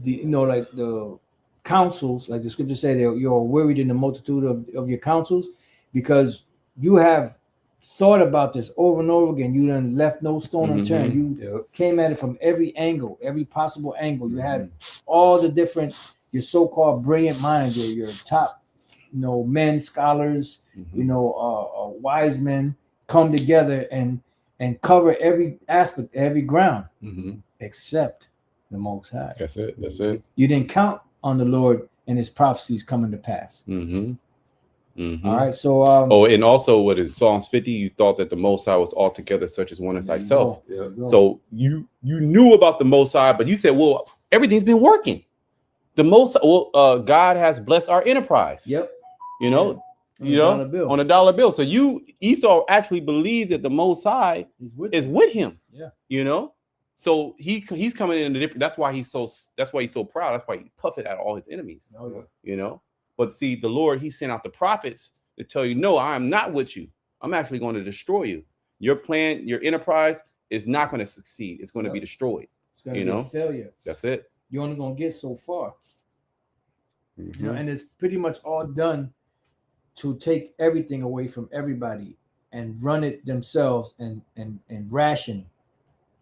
you know, like the councils, like the scripture say, that you're worried in the multitude of your councils, because you have thought about this over and over again. You done left no stone unturned. You came at it from every angle, every possible angle. You had all the different, your so-called brilliant minds, your top, you know, men, scholars, you know, wise men, come together and cover every aspect, every ground, except the Most High. That's it. You didn't count on the Lord and His prophecies coming to pass. All right. So, and also, what is Psalms 50? You thought that the Most High was altogether such as one as thyself. So you knew about the Most High, but you said, well, everything's been working. The Most God has blessed our enterprise. Yep. You know. On a dollar bill. So Esau actually believes that the Most High is with him. Yeah. You know, so he's coming in a different. That's why he's so proud. That's why he puffed at all his enemies. Oh, yeah. You know, but see, the Lord, He sent out the prophets to tell you, no, I am not with you. I'm actually going to destroy you. Your plan, your enterprise is not going to succeed. It's going to be destroyed. gonna You be know? a failure. That's it. You're only gonna get so far. Mhm. You know, and it's pretty much all done to take everything away from everybody and run it themselves and ration.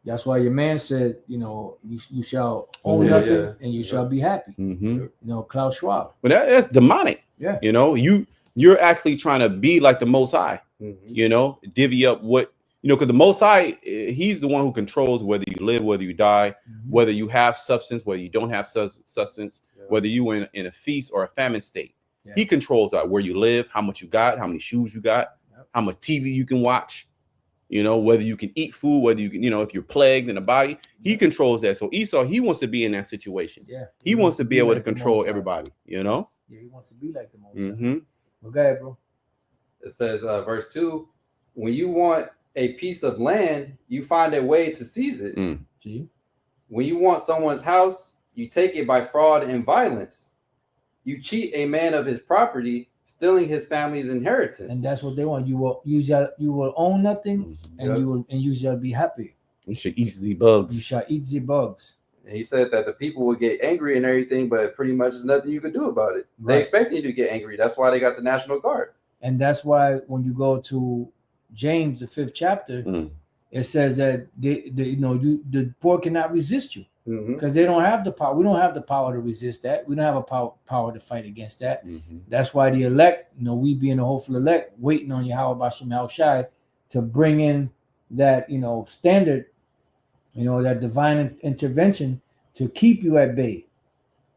That's why your man said, you know, you shall own Yeah, nothing and you shall be happy. Mhm. You know, Klaus Schwab. But that's demonic. Yeah. You know, you're actually trying to be like the Most High. Mhm. You know, divvy up what you know, because the Most High, he's the one who controls whether you live, whether you die, whether you have substance, whether you don't have substance, Yeah. whether you in a feast or a famine state. Yeah. He controls that, where you live, how much you got, how many shoes you got, Yep. how much TV you can watch. You know, whether you can eat food, whether you can, you know, if you're plagued in the body, he controls that. So Esau, he wants to be in that situation. Yeah. He wants to be able to like the control Most High. everybody, you know? Yeah, he wants to be like the Most High. Mm-hmm. Well, go ahead, bro. It says, verse 2, when you want a piece of land, you find a way to seize it. See? When you want someone's house, you take it by fraud and violence. You cheat a man of his property, stealing his family's inheritance. And that's what they want. You will own nothing and you shall be happy. You should eat the You bugs. shall eat the bugs. And he said that the people would get angry and everything, but pretty much there's nothing you can do about it. Right. They expect you to get angry. That's why they got the National Guard. And that's why when you go to James, the 5th chapter, it says that the poor cannot resist you because they don't have the power. We don't have the power to resist that. We don't have a power to fight against that. That's why the elect, we being the hopeful elect, waiting on Yahweh Bashim Yahushai to bring in that, standard, that divine intervention to keep you at bay.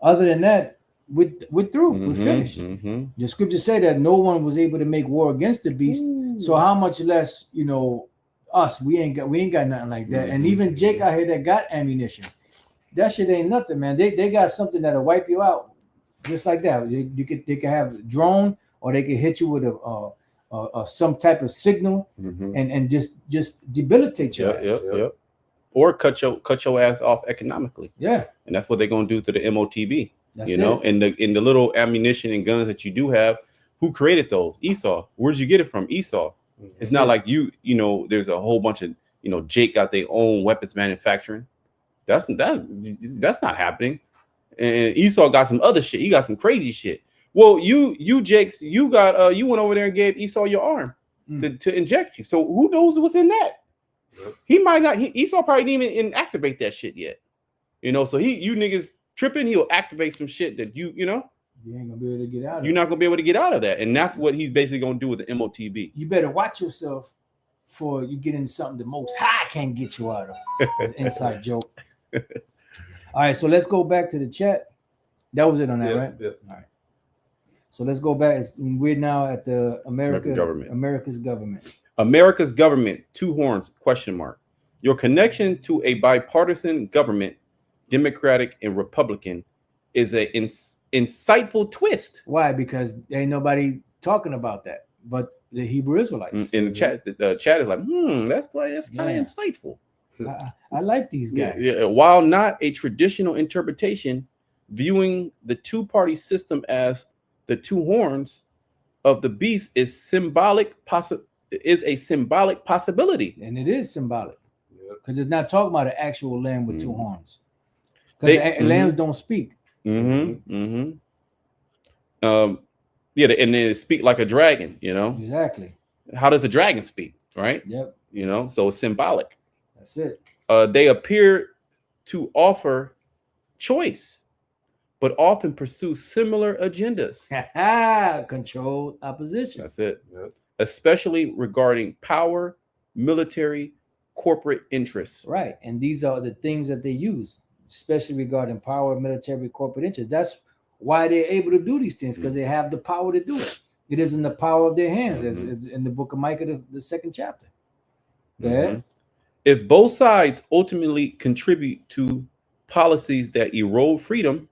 Other than that, we're through. We're finished. The scriptures say that no one was able to make war against the beast. So how much less, us? We ain't got nothing like that. And even Jake out here that got ammunition, that shit ain't nothing, man. They got something that'll wipe you out just like that. They could have a drone, or they could hit you with a some type of signal and just debilitate your ass. Yep. Or cut your ass off economically. Yeah. And that's what they're gonna do to the MOTB. That's and the little ammunition and guns that you do have, who created those? Esau. Where'd you get it from? Esau. It's not like there's a whole bunch of Jake got their own weapons manufacturing. That's not happening. And Esau got some other shit. He got some crazy shit. Well, you Jakes, you got you went over there and gave Esau your arm to inject you. So who knows what's in that? He might not. Esau probably didn't even activate that shit yet. So you niggas tripping, he'll activate some shit that you ain't gonna be able to get out of. You're not gonna be able to get out of that, and that's what he's basically gonna do with the MOTB. You better watch yourself before you get into something the Most High can't get you out of. Inside joke. All right, so let's go back to the chat. That was it on that, right? Yeah. All right. So let's go back. We're now at the American government. America's government. America's government, two horns, ? Your connection to a bipartisan government, Democratic and Republican, is an insightful twist. Why? Because ain't nobody talking about that, but the Hebrew Israelites. In the chat is like, that's kind of insightful. I like these guys. Yeah. While not a traditional interpretation, viewing the two-party system as the two horns of the beast is a symbolic possibility. And it is symbolic. Because it's not talking about an actual lamb with two horns. Because lambs don't speak. And they speak like a dragon, Exactly. How does a dragon speak, right? Yep. So it's symbolic. That's it. They appear to offer choice, but often pursue similar agendas. Controlled opposition. That's it. Yep. Especially regarding power, military, corporate interests. Right. And these are the things that they use, especially regarding power, military, corporate interests. That's why they're able to do these things, because they have the power to do it. It is in the power of their hands, as in the book of Micah, the 2nd chapter. Go ahead. If both sides ultimately contribute to policies that erode freedom,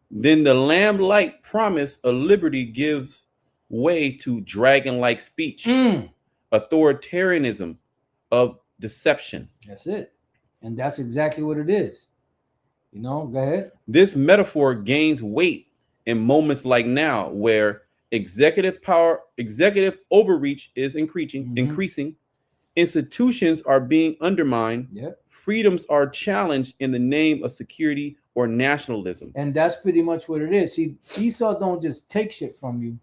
then the lamb-like promise of liberty gives way to dragon-like speech, authoritarianism of deception. That's it. And that's exactly what it is. Go ahead. This metaphor gains weight in moments like now, where executive overreach is increasing, institutions are being undermined. Yep. Freedoms are challenged in the name of security or nationalism. And that's pretty much what it is. Esau don't just take shit from you.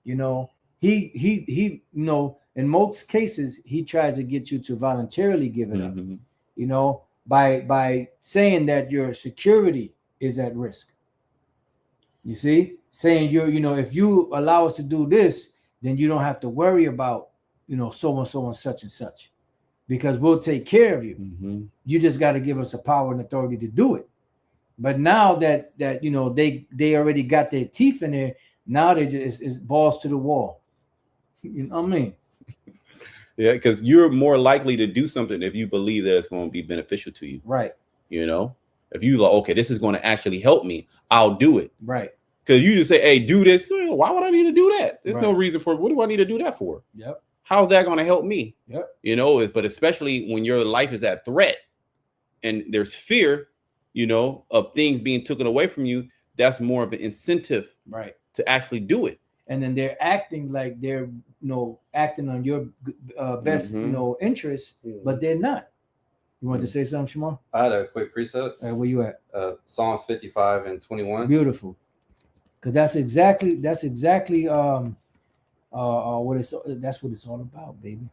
You know, he you know, in most cases, he tries to get you to voluntarily give it up. You know, by saying that your security is at risk. You see, saying you know, if you allow us to do this, then you don't have to worry about, you know, so and such and such, because we'll take care of you. You just got to give us the power and authority to do it. But now that you know they already got their teeth in there, now they just it's balls to the wall. You know what I mean? Yeah, because you're more likely to do something if you believe that it's going to be beneficial to you. Right. You know, if you like, okay, this is going to actually help me, I'll do it. Right. Because you just say, hey, do this. Why would I need to do that? There's Right. no reason for it. What do I need to do that for? Yep. How's that going to help me? Yep. You know, but especially when your life is at threat and there's fear, you know, of things being taken away from you, that's more of an incentive, right, to actually do it. And then they're acting like they're, you know, acting on your best, you know, interests, but they're not. You want to say something, Shamar? I had a quick precept. Where you at? Psalms 55 and 21. Beautiful. Because that's exactly what it's that's what it's all about, baby.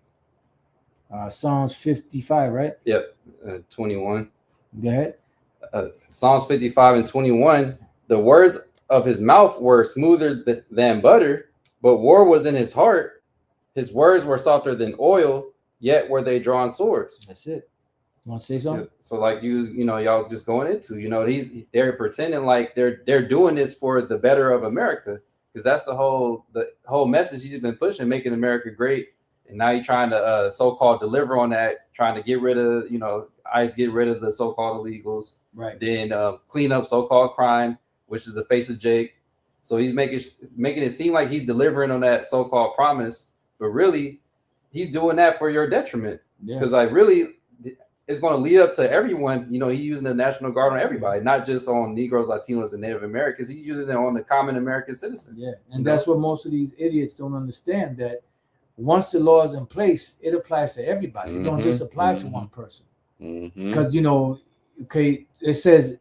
Psalms 55, right? Yep. 21. Go ahead. Psalms 55 and 21. The words of his mouth were smoother than butter, but war was in his heart. His words were softer than oil, yet were they drawn swords. That's it. You want to say something? Yeah. So like you know, y'all was just going into, you know, they're pretending like they're doing this for the better of America, because that's the whole message he's been pushing, making America great. And now you're trying to so-called deliver on that, trying to get rid of, you know, ICE, get rid of the so-called illegals, right? Then clean up so-called crime, which is the face of Jake. So he's making it seem like he's delivering on that so-called promise, but really he's doing that for your detriment. Because like really, it's going to lead up to everyone. You know, he's using the National Guard on everybody, not just on Negroes, Latinos, and Native Americans. He's using it on the common American citizen. Yeah, and that's what most of these idiots don't understand, that once the law is in place, it applies to everybody. It don't just apply to one person. Because, you know, okay, it says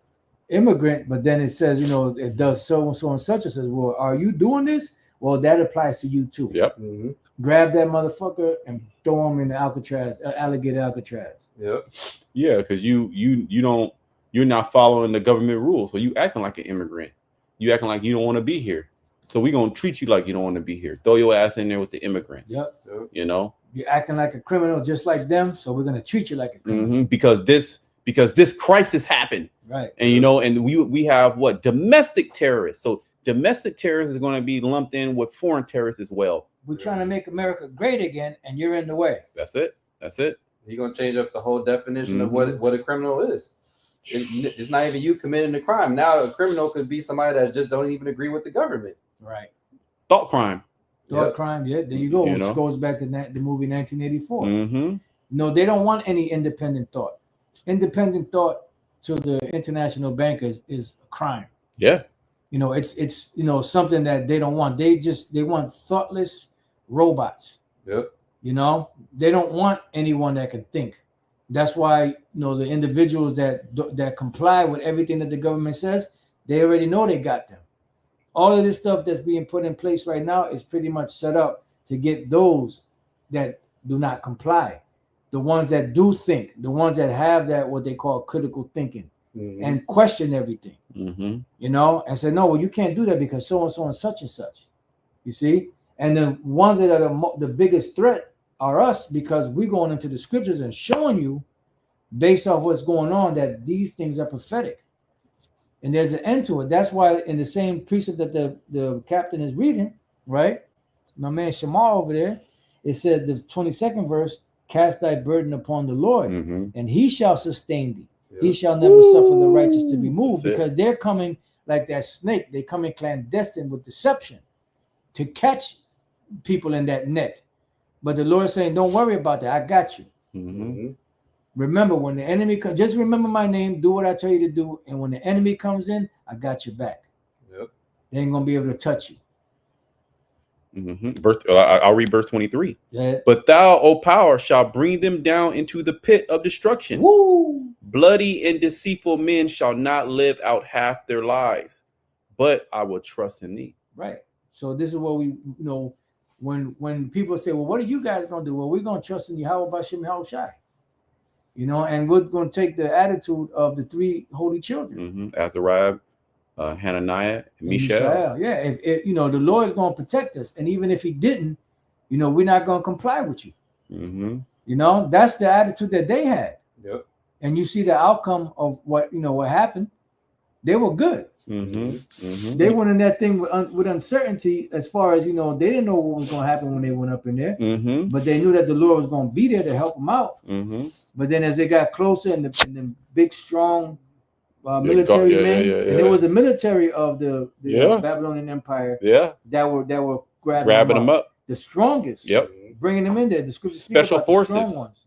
immigrant, but then it says, you know, it does so and so and such. It says, well, are you doing this? Well, that applies to you too. Yep. Grab that motherfucker and throw him in the Alcatraz, alligator Alcatraz. Yep. Yeah, because you're not following the government rules. So you acting like an immigrant. You acting like you don't want to be here. So we're gonna treat you like you don't want to be here. Throw your ass in there with the immigrants. Yep. You know? You're acting like a criminal just like them, so we're gonna treat you like a criminal. Because this crisis happened. Right. And you know, and we have what? Domestic terrorists. So domestic terrorists is going to be lumped in with foreign terrorists as well. We're trying to make America great again, and you're in the way. That's it. You're going to change up the whole definition of what a criminal is. It's not even you committing a crime. Now a criminal could be somebody that just don't even agree with the government. Right. Thought crime. Thought crime. Yeah, there you go. Which goes back to the movie 1984. No, they don't want any independent thought. Independent thought to the international bankers is a crime. Yeah. You know, it's you know, something that they don't want. They want thoughtless robots. Yep. You know, they don't want anyone that can think. That's why, you know, the individuals that comply with everything that the government says, they already know they got them. All of this stuff that's being put in place right now is pretty much set up to get those that do not comply. The ones that do think, the ones that have that, what they call critical thinking, and question everything, you know, and say, no, well, you can't do that because so and such and such, you see? And the ones that are the biggest threat are us, because we're going into the scriptures and showing you, based off what's going on, that these things are prophetic. And there's an end to it. That's why in the same precept that the captain is reading, right? My man Shamar over there, it said the 22nd verse, cast thy burden upon the Lord, and he shall sustain thee. He shall never suffer the righteous to be moved, because they're coming like that snake. They come in clandestine with deception to catch people in that net. But the Lord is saying, don't worry about that. I got you. Remember, when the enemy comes, just remember my name, do what I tell you to do. And when the enemy comes in, I got your back. They ain't going to be able to touch you. Verse, I'll read verse 23. Yeah. But thou, O power, shall bring them down into the pit of destruction. Woo! Bloody and deceitful men shall not live out half their lives, but I will trust in thee. Right. So this is what we, when people say, well, what are you guys going to do? Well, we're going to trust in Yahweh Bashim Yahushai. And we're going to take the attitude of the three holy children. Azariah, Hananiah, and Mishael. Yeah. If the Lord is going to protect us. And even if he didn't, we're not going to comply with you. That's the attitude that they had. Yep. And you see the outcome of what happened. They were good. They went in that thing with uncertainty, as far as they didn't know what was going to happen when they went up in there, but they knew that the Lord was going to be there to help them out. But then as they got closer, and the big strong military men, and it was the military of the Babylonian Empire that were grabbing them up, the strongest, bringing them in there. The scriptures speak special about forces, the strong ones,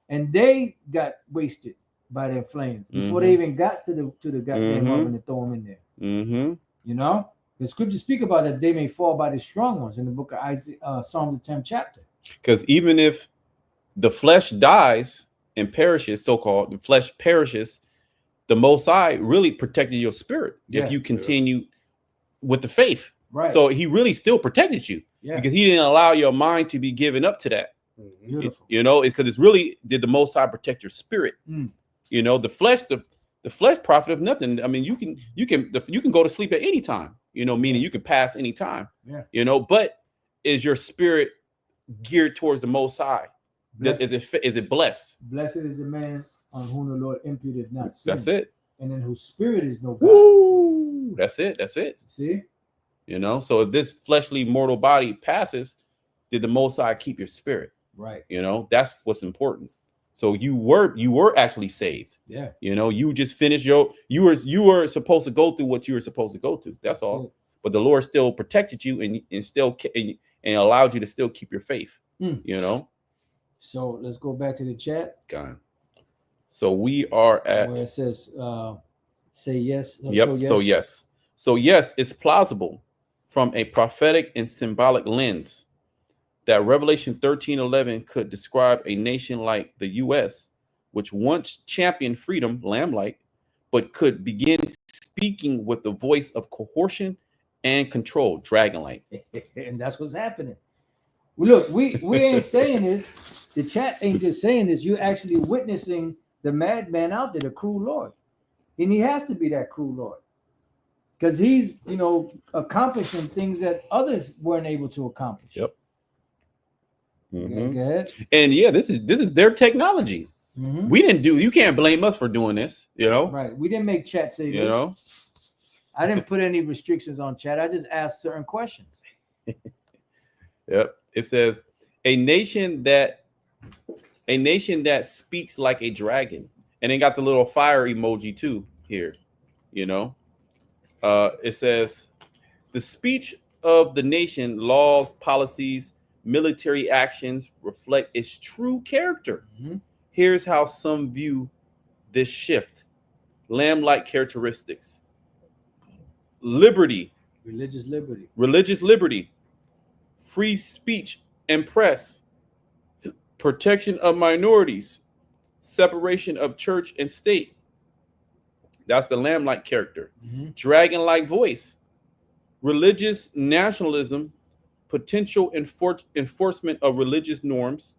and they got wasted by their flames before they even got to the goddamn oven to throw them in there. The scriptures speak about that they may fall by the strong ones in the book of Isaiah, Psalms the 10th chapter. Because even if the flesh dies and perishes, so-called the flesh perishes, the Most High really protected your spirit if you continue with the faith. Right. So he really still protected you because he didn't allow your mind to be given up to that. Beautiful. Because it's really, did the Most High protect your spirit? The flesh profiteth nothing. I mean, you can go to sleep at any time, meaning you can pass any time. But is your spirit geared towards the Most High? Is it blessed? Blessed is the man on whom the Lord imputed not sin. That's it. And in whose spirit is no God. Woo! That's it. See? So if this fleshly mortal body passes, did the Most High keep your spirit? Right. That's what's important. So you were actually saved. Yeah. You just finished you were supposed to go through what you were supposed to go through. That's all. It. But the Lord still protected you and still and allowed you to still keep your faith. So let's go back to the chat. God. So we are at where it says say yes. Yep. So yes, it's plausible from a prophetic and symbolic lens that Revelation 13:11 could describe a nation like the U.S., which once championed freedom, lamb-like, but could begin speaking with the voice of coercion and control, dragon-like. And that's what's happening. Look, we ain't saying this. The chat ain't just saying this. You're actually witnessing the madman out there, the cruel Lord. And he has to be that cruel Lord. Because he's, accomplishing things that others weren't able to accomplish. Yep. Go ahead. And this is their technology. We didn't do. You can't blame us for doing this. Right. We didn't make chat say this. I didn't put any restrictions on chat. I just asked certain questions. Yep. It says a nation that speaks like a dragon, and they got the little fire emoji too here. It says the speech of the nation, laws, policies, military actions reflect its true character. Here's how some view this shift: lamb-like characteristics, liberty, religious liberty, free speech and press, protection of minorities, separation of church and state. That's the lamb-like character. Dragon-like voice, religious nationalism, potential enforcement of religious norms,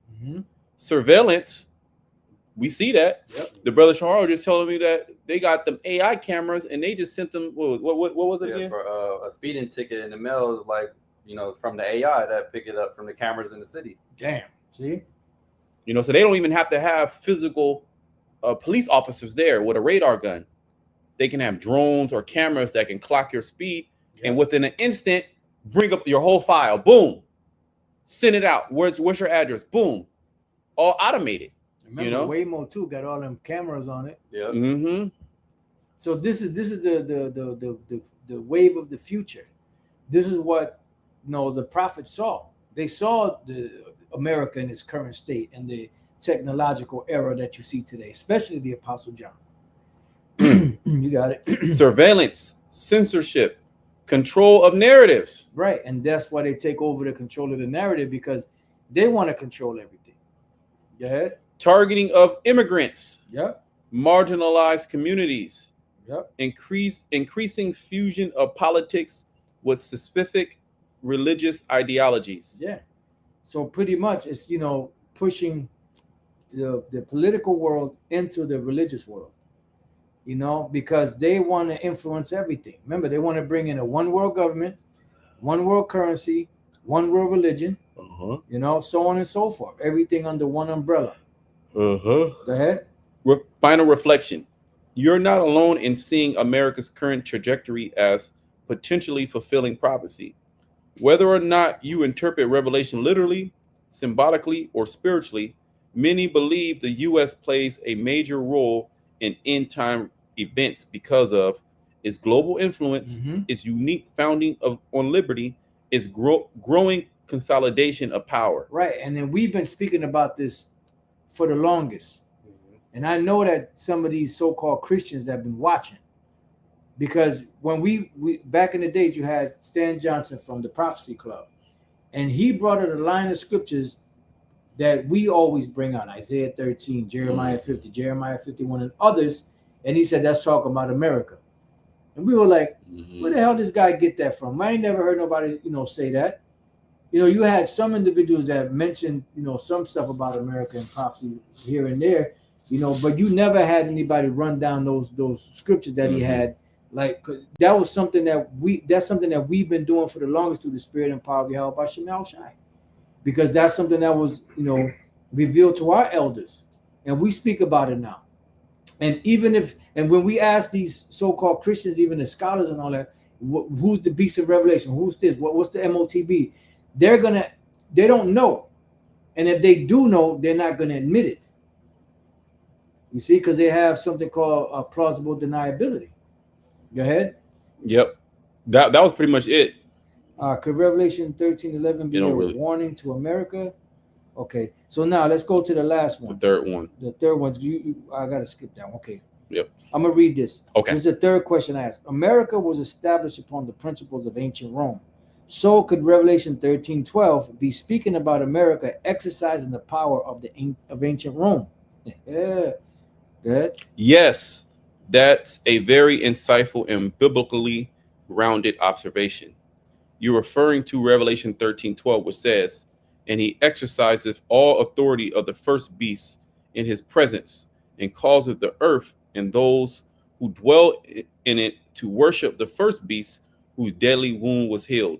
surveillance. We see that. Yep. The brother Charles just telling me that they got them AI cameras and they just sent them. What was it again? For a speeding ticket in the mail, from the AI that pick it up from the cameras in the city. Damn. See. So they don't even have to have physical police officers there with a radar gun. They can have drones or cameras that can clock your speed, and within an instant, bring up your whole file. Boom. Send it out. Where's your address? Boom. All automated. Remember, Waymo too got all them cameras on it. Yeah. So this is the wave of the future. This is what the prophets saw. They saw America in its current state and the technological era that you see today, especially the Apostle John. You got it. Surveillance, censorship, Control of narratives. Right. And that's why they take over the control of the narrative, because they want to control everything. Go ahead. Targeting of immigrants. Yep. Marginalized communities. Yep. Increasing fusion of politics with specific religious ideologies. Yeah. So pretty much it's, pushing the political world into the religious world, because they want to influence everything. Remember, they want to bring in a one world government, one world currency, one world religion, so on and so forth. Everything under one umbrella. Go ahead. Final reflection. You're not alone in seeing America's current trajectory as potentially fulfilling prophecy. Whether or not you interpret Revelation literally, symbolically, or spiritually, many believe the U.S. plays a major role in end-time events because of its global influence, its unique founding on liberty, its growing consolidation of power. Right, and then we've been speaking about this for the longest. And I know that some of these so-called Christians have been watching, because when we back in the days, you had Stan Johnson from the Prophecy Club, and he brought out a line of scriptures that we always bring out: Isaiah 13, Jeremiah 50, Jeremiah 51, and others. And he said, that's talking about America. And we were like, where the hell did this guy get that from? I ain't never heard nobody, say that. You had some individuals that mentioned, some stuff about America and prophecy here and there, but you never had anybody run down those scriptures that he had. Like, that was something that's something that we've been doing for the longest through the spirit and power of Yahweh by Shemal Shai, because that's something that was, revealed to our elders, and we speak about it now. And when we ask these so-called Christians, even the scholars and all that, who's the beast of Revelation? Who's this? What's the MOTB? They don't know. And if they do know, they're not going to admit it. You see, because they have something called plausible deniability. Go ahead. Yep. That was pretty much it. Could Revelation 13:11 be a warning to America? Okay. So now let's go to the last one. The third one. The third one. I got to skip that one. Okay. Yep. I'm going to read this. Okay. This is the third question I asked. America was established upon the principles of ancient Rome. So could Revelation 13:12 be speaking about America exercising the power of ancient Rome? Yeah. Good. Yes, that's a very insightful and biblically grounded observation. You're referring to Revelation 13:12, which says, "And he exerciseth all authority of the first beast in his presence, and causeth the earth and those who dwell in it to worship the first beast, whose deadly wound was healed."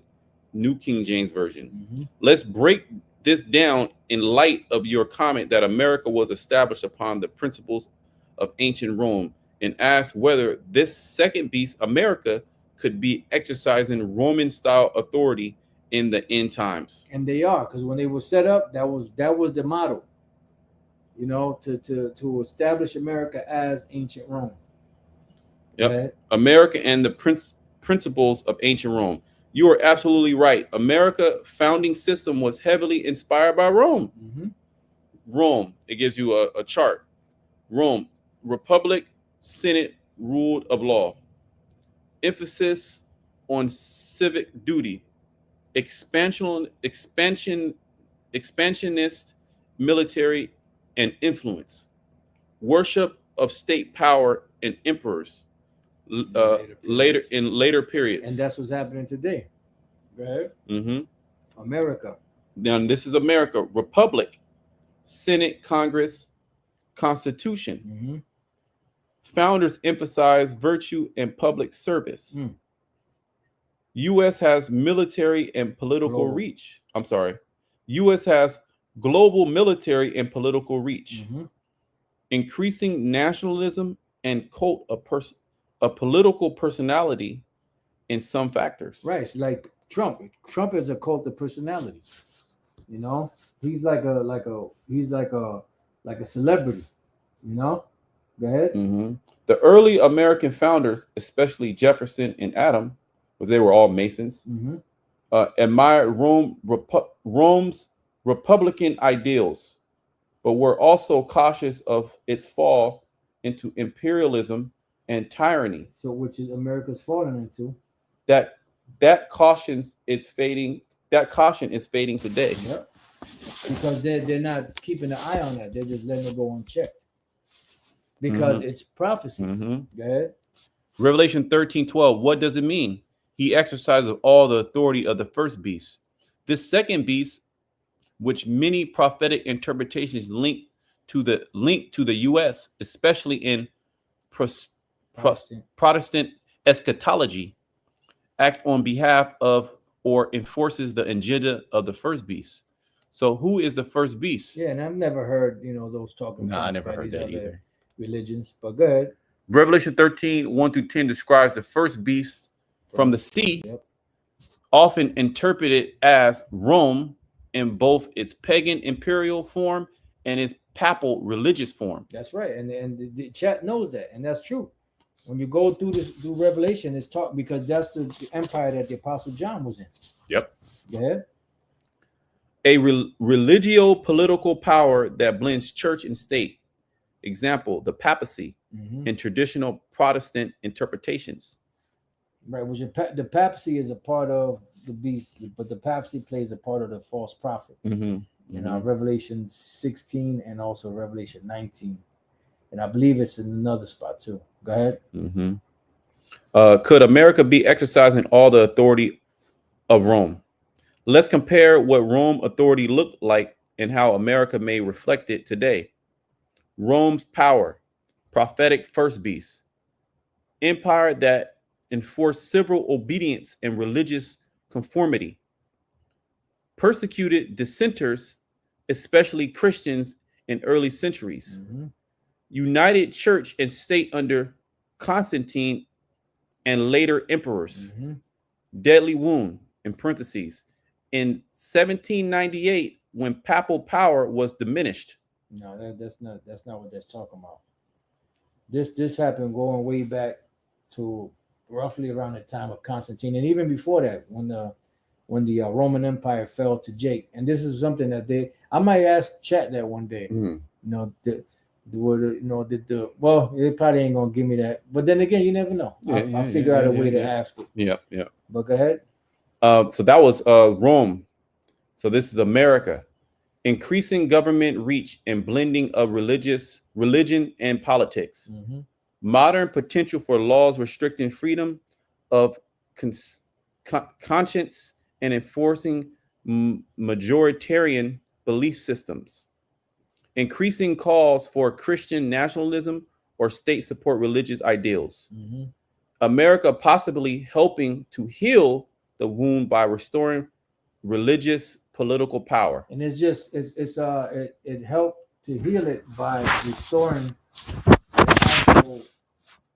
New King James Version. Let's break this down in light of your comment that America was established upon the principles of ancient Rome, and ask whether this second beast, America, could be exercising Roman-style authority in the end times. And they are, because when they were set up, that was the model, to establish America as ancient Rome. Yep. America and the principles of ancient Rome. You are absolutely right. America founding system was heavily inspired by Rome. Rome, it gives you a chart. Rome, republic, senate, ruled of law. Emphasis on civic duty. Expansionist military and influence. Worship of state power and emperors. Later periods. And that's what's happening today. Right? America. Now this is America. Republic, Senate, Congress, Constitution. Founders emphasize virtue and public service. U.S. has military and political reach. I'm sorry. U.S. has global military and political reach. Increasing nationalism and cult of political personality in some factors. Right. It's like Trump. Trump is a cult of personality. He's like a celebrity. Go ahead. The early American founders, especially Jefferson and Adams, because they were all Masons, admired Rome's republican ideals, but were also cautious of its fall into imperialism and tyranny. So which is America's fallen into. That that cautions it's fading. That caution is fading today. Yep. Because they're not keeping an eye on that. They're just letting it go unchecked. Because it's prophecy. Mhm. Go ahead. Revelation 13:12. What does it mean? He exercises all the authority of the first beast. This second beast, which many prophetic interpretations link to the U.S., especially in Protestant eschatology, act on behalf of or enforces the agenda of the first beast. So, who is the first beast? Yeah, and I've never heard those talking. No, I points never by heard these that other either. Religions, but go ahead. Revelation 13:1-10 describes the first beast from the sea, Yep. often interpreted as Rome in both its pagan imperial form and its papal religious form. That's right, and the chat knows that, and that's true. When you go through Revelation, it's talk because that's the empire that the Apostle John was in. Yep. Go ahead. A religio-political power that blends church and state. Example, the papacy in traditional Protestant interpretations. Right, which the papacy is a part of the beast, but the papacy plays a part of the false prophet in Revelation 16 and also Revelation 19. And I believe it's in another spot too. Go ahead. Could America be exercising all the authority of Rome? Let's compare what Rome authority looked like and how America may reflect it today. Rome's power, prophetic first beast, empire that enforced civil obedience and religious conformity, persecuted dissenters, especially Christians in early centuries, united church and state under Constantine and later emperors, deadly wound, in parentheses, in 1798 when papal power was diminished. No, that's not what that's talking about. This happened going way back to roughly around the time of Constantine, and even before that, when the Roman Empire fell to Jake. And this is something that I might ask chat that one day. Well, it probably ain't gonna give me that, but then again, you never know. I'll figure out a way to ask it. Yeah. But go ahead. So that was Rome. So this is America. Increasing government reach and blending of religion and politics. Modern potential for laws restricting freedom of conscience and enforcing majoritarian belief systems. Increasing calls for Christian nationalism or state support religious ideals. America possibly helping to heal the wound by restoring religious political power. And it helped to heal it by restoring the actual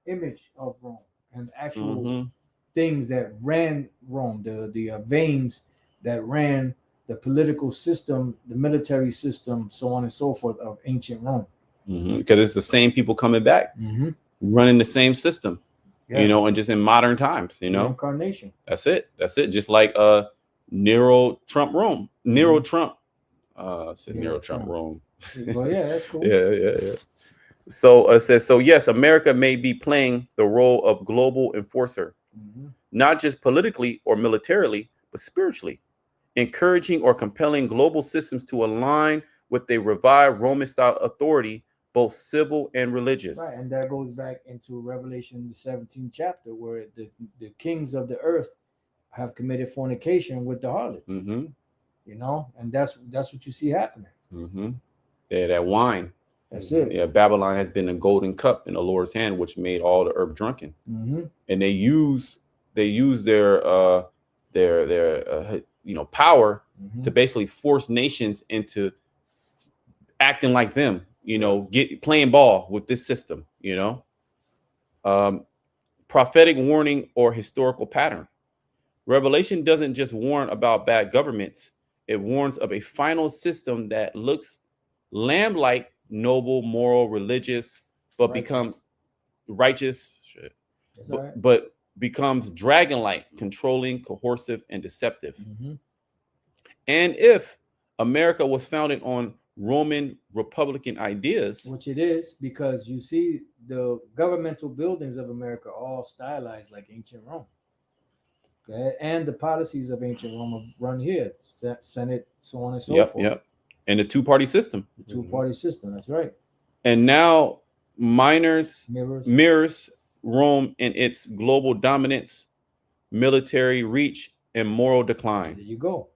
image of Rome and actual things that ran Rome, the veins that ran the political system, the military system, so on and so forth of ancient Rome. Because it's the same people coming back, running the same system, and just in modern times, Incarnation. That's it. Just like Nero Trump Rome. Nero Trump. Nero Trump Rome. Well, yeah, that's cool. Yeah. So it says, so yes, America may be playing the role of global enforcer, not just politically or militarily, but spiritually, encouraging or compelling global systems to align with a revived Roman style authority, both civil and religious. Right, and that goes back into Revelation the 17th chapter, where the kings of the earth have committed fornication with the harlot. And that's what you see happening. Yeah, that wine. That's it. Yeah, Babylon has been a golden cup in the Lord's hand, which made all the earth drunken. And they use their power to basically force nations into acting like them. Playing ball with this system. Prophetic warning or historical pattern. Revelation doesn't just warn about bad governments; it warns of a final system that looks lamb-like, noble, moral, religious, but become righteous, but becomes dragon-like, controlling, coercive, and deceptive. And if America was founded on Roman Republican ideas, which it is, because you see the governmental buildings of America all stylized like ancient Rome. Okay? And the policies of ancient Rome run here, Senate, so on and so Yep, forth. yep. And the two-party system. The two-party system. That's right. And now minors Mirrors. mirrors Rome in its global dominance, military reach, and moral decline. There you go.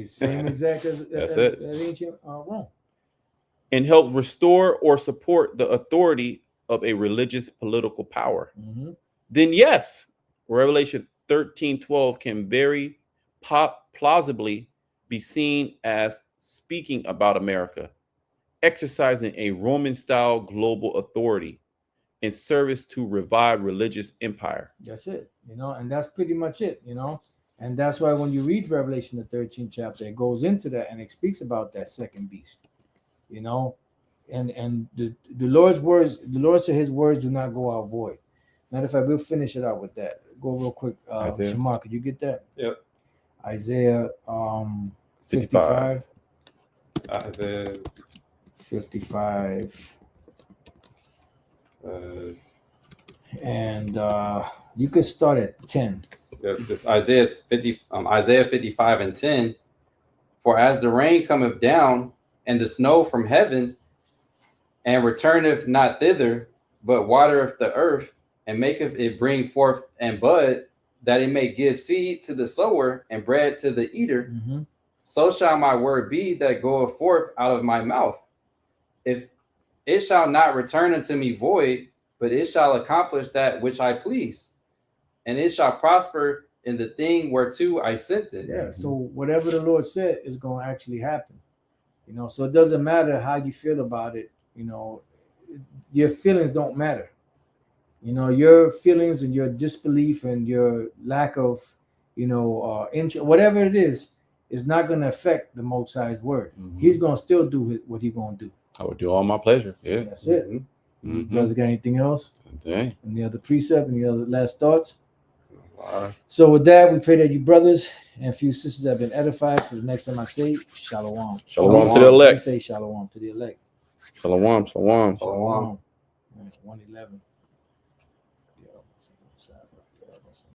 Same exact as, That's as, it. as ancient Rome. And help restore or support the authority of a religious political power. Mm-hmm. Then yes, Revelation 13:12 can very plausibly be seen as speaking about America, exercising a Roman-style global authority in service to revive religious empire. That's it, and that's pretty much it, and that's why when you read Revelation, the 13th chapter, it goes into that and it speaks about that second beast, and the Lord's words, the Lord said his words do not go out void. Matter of fact, we'll finish it out with that. Go real quick. Shamar, could you get that? Yep. Isaiah 55. Isaiah 55. And you could start at 10. This Isaiah 55 and 10. For as the rain cometh down and the snow from heaven, and returneth not thither, but watereth the earth, and maketh it bring forth and bud, that it may give seed to the sower and bread to the eater, Mm-hmm. so shall my word be that goeth forth out of my mouth. If it shall not return unto me void, but it shall accomplish that which I please, and it shall prosper in the thing whereto I sent it. Yeah. So whatever the Lord said is going to actually happen. So it doesn't matter how you feel about it. Your feelings don't matter. Your feelings and your disbelief and your lack of, interest, whatever it is not going to affect the Most High's word. Mhm. He's going to still do what he's going to do. I would do all my pleasure. Yeah. That's it. Mhm. Brothers, got anything else? Okay. Any other precept? Any other last thoughts? Wow. So with that, we pray that you brothers and a few sisters have been edified. For the next time I say shalom. Shalom to the elect. Say shalom to the elect. Shalom, shalom. Shalom. 111.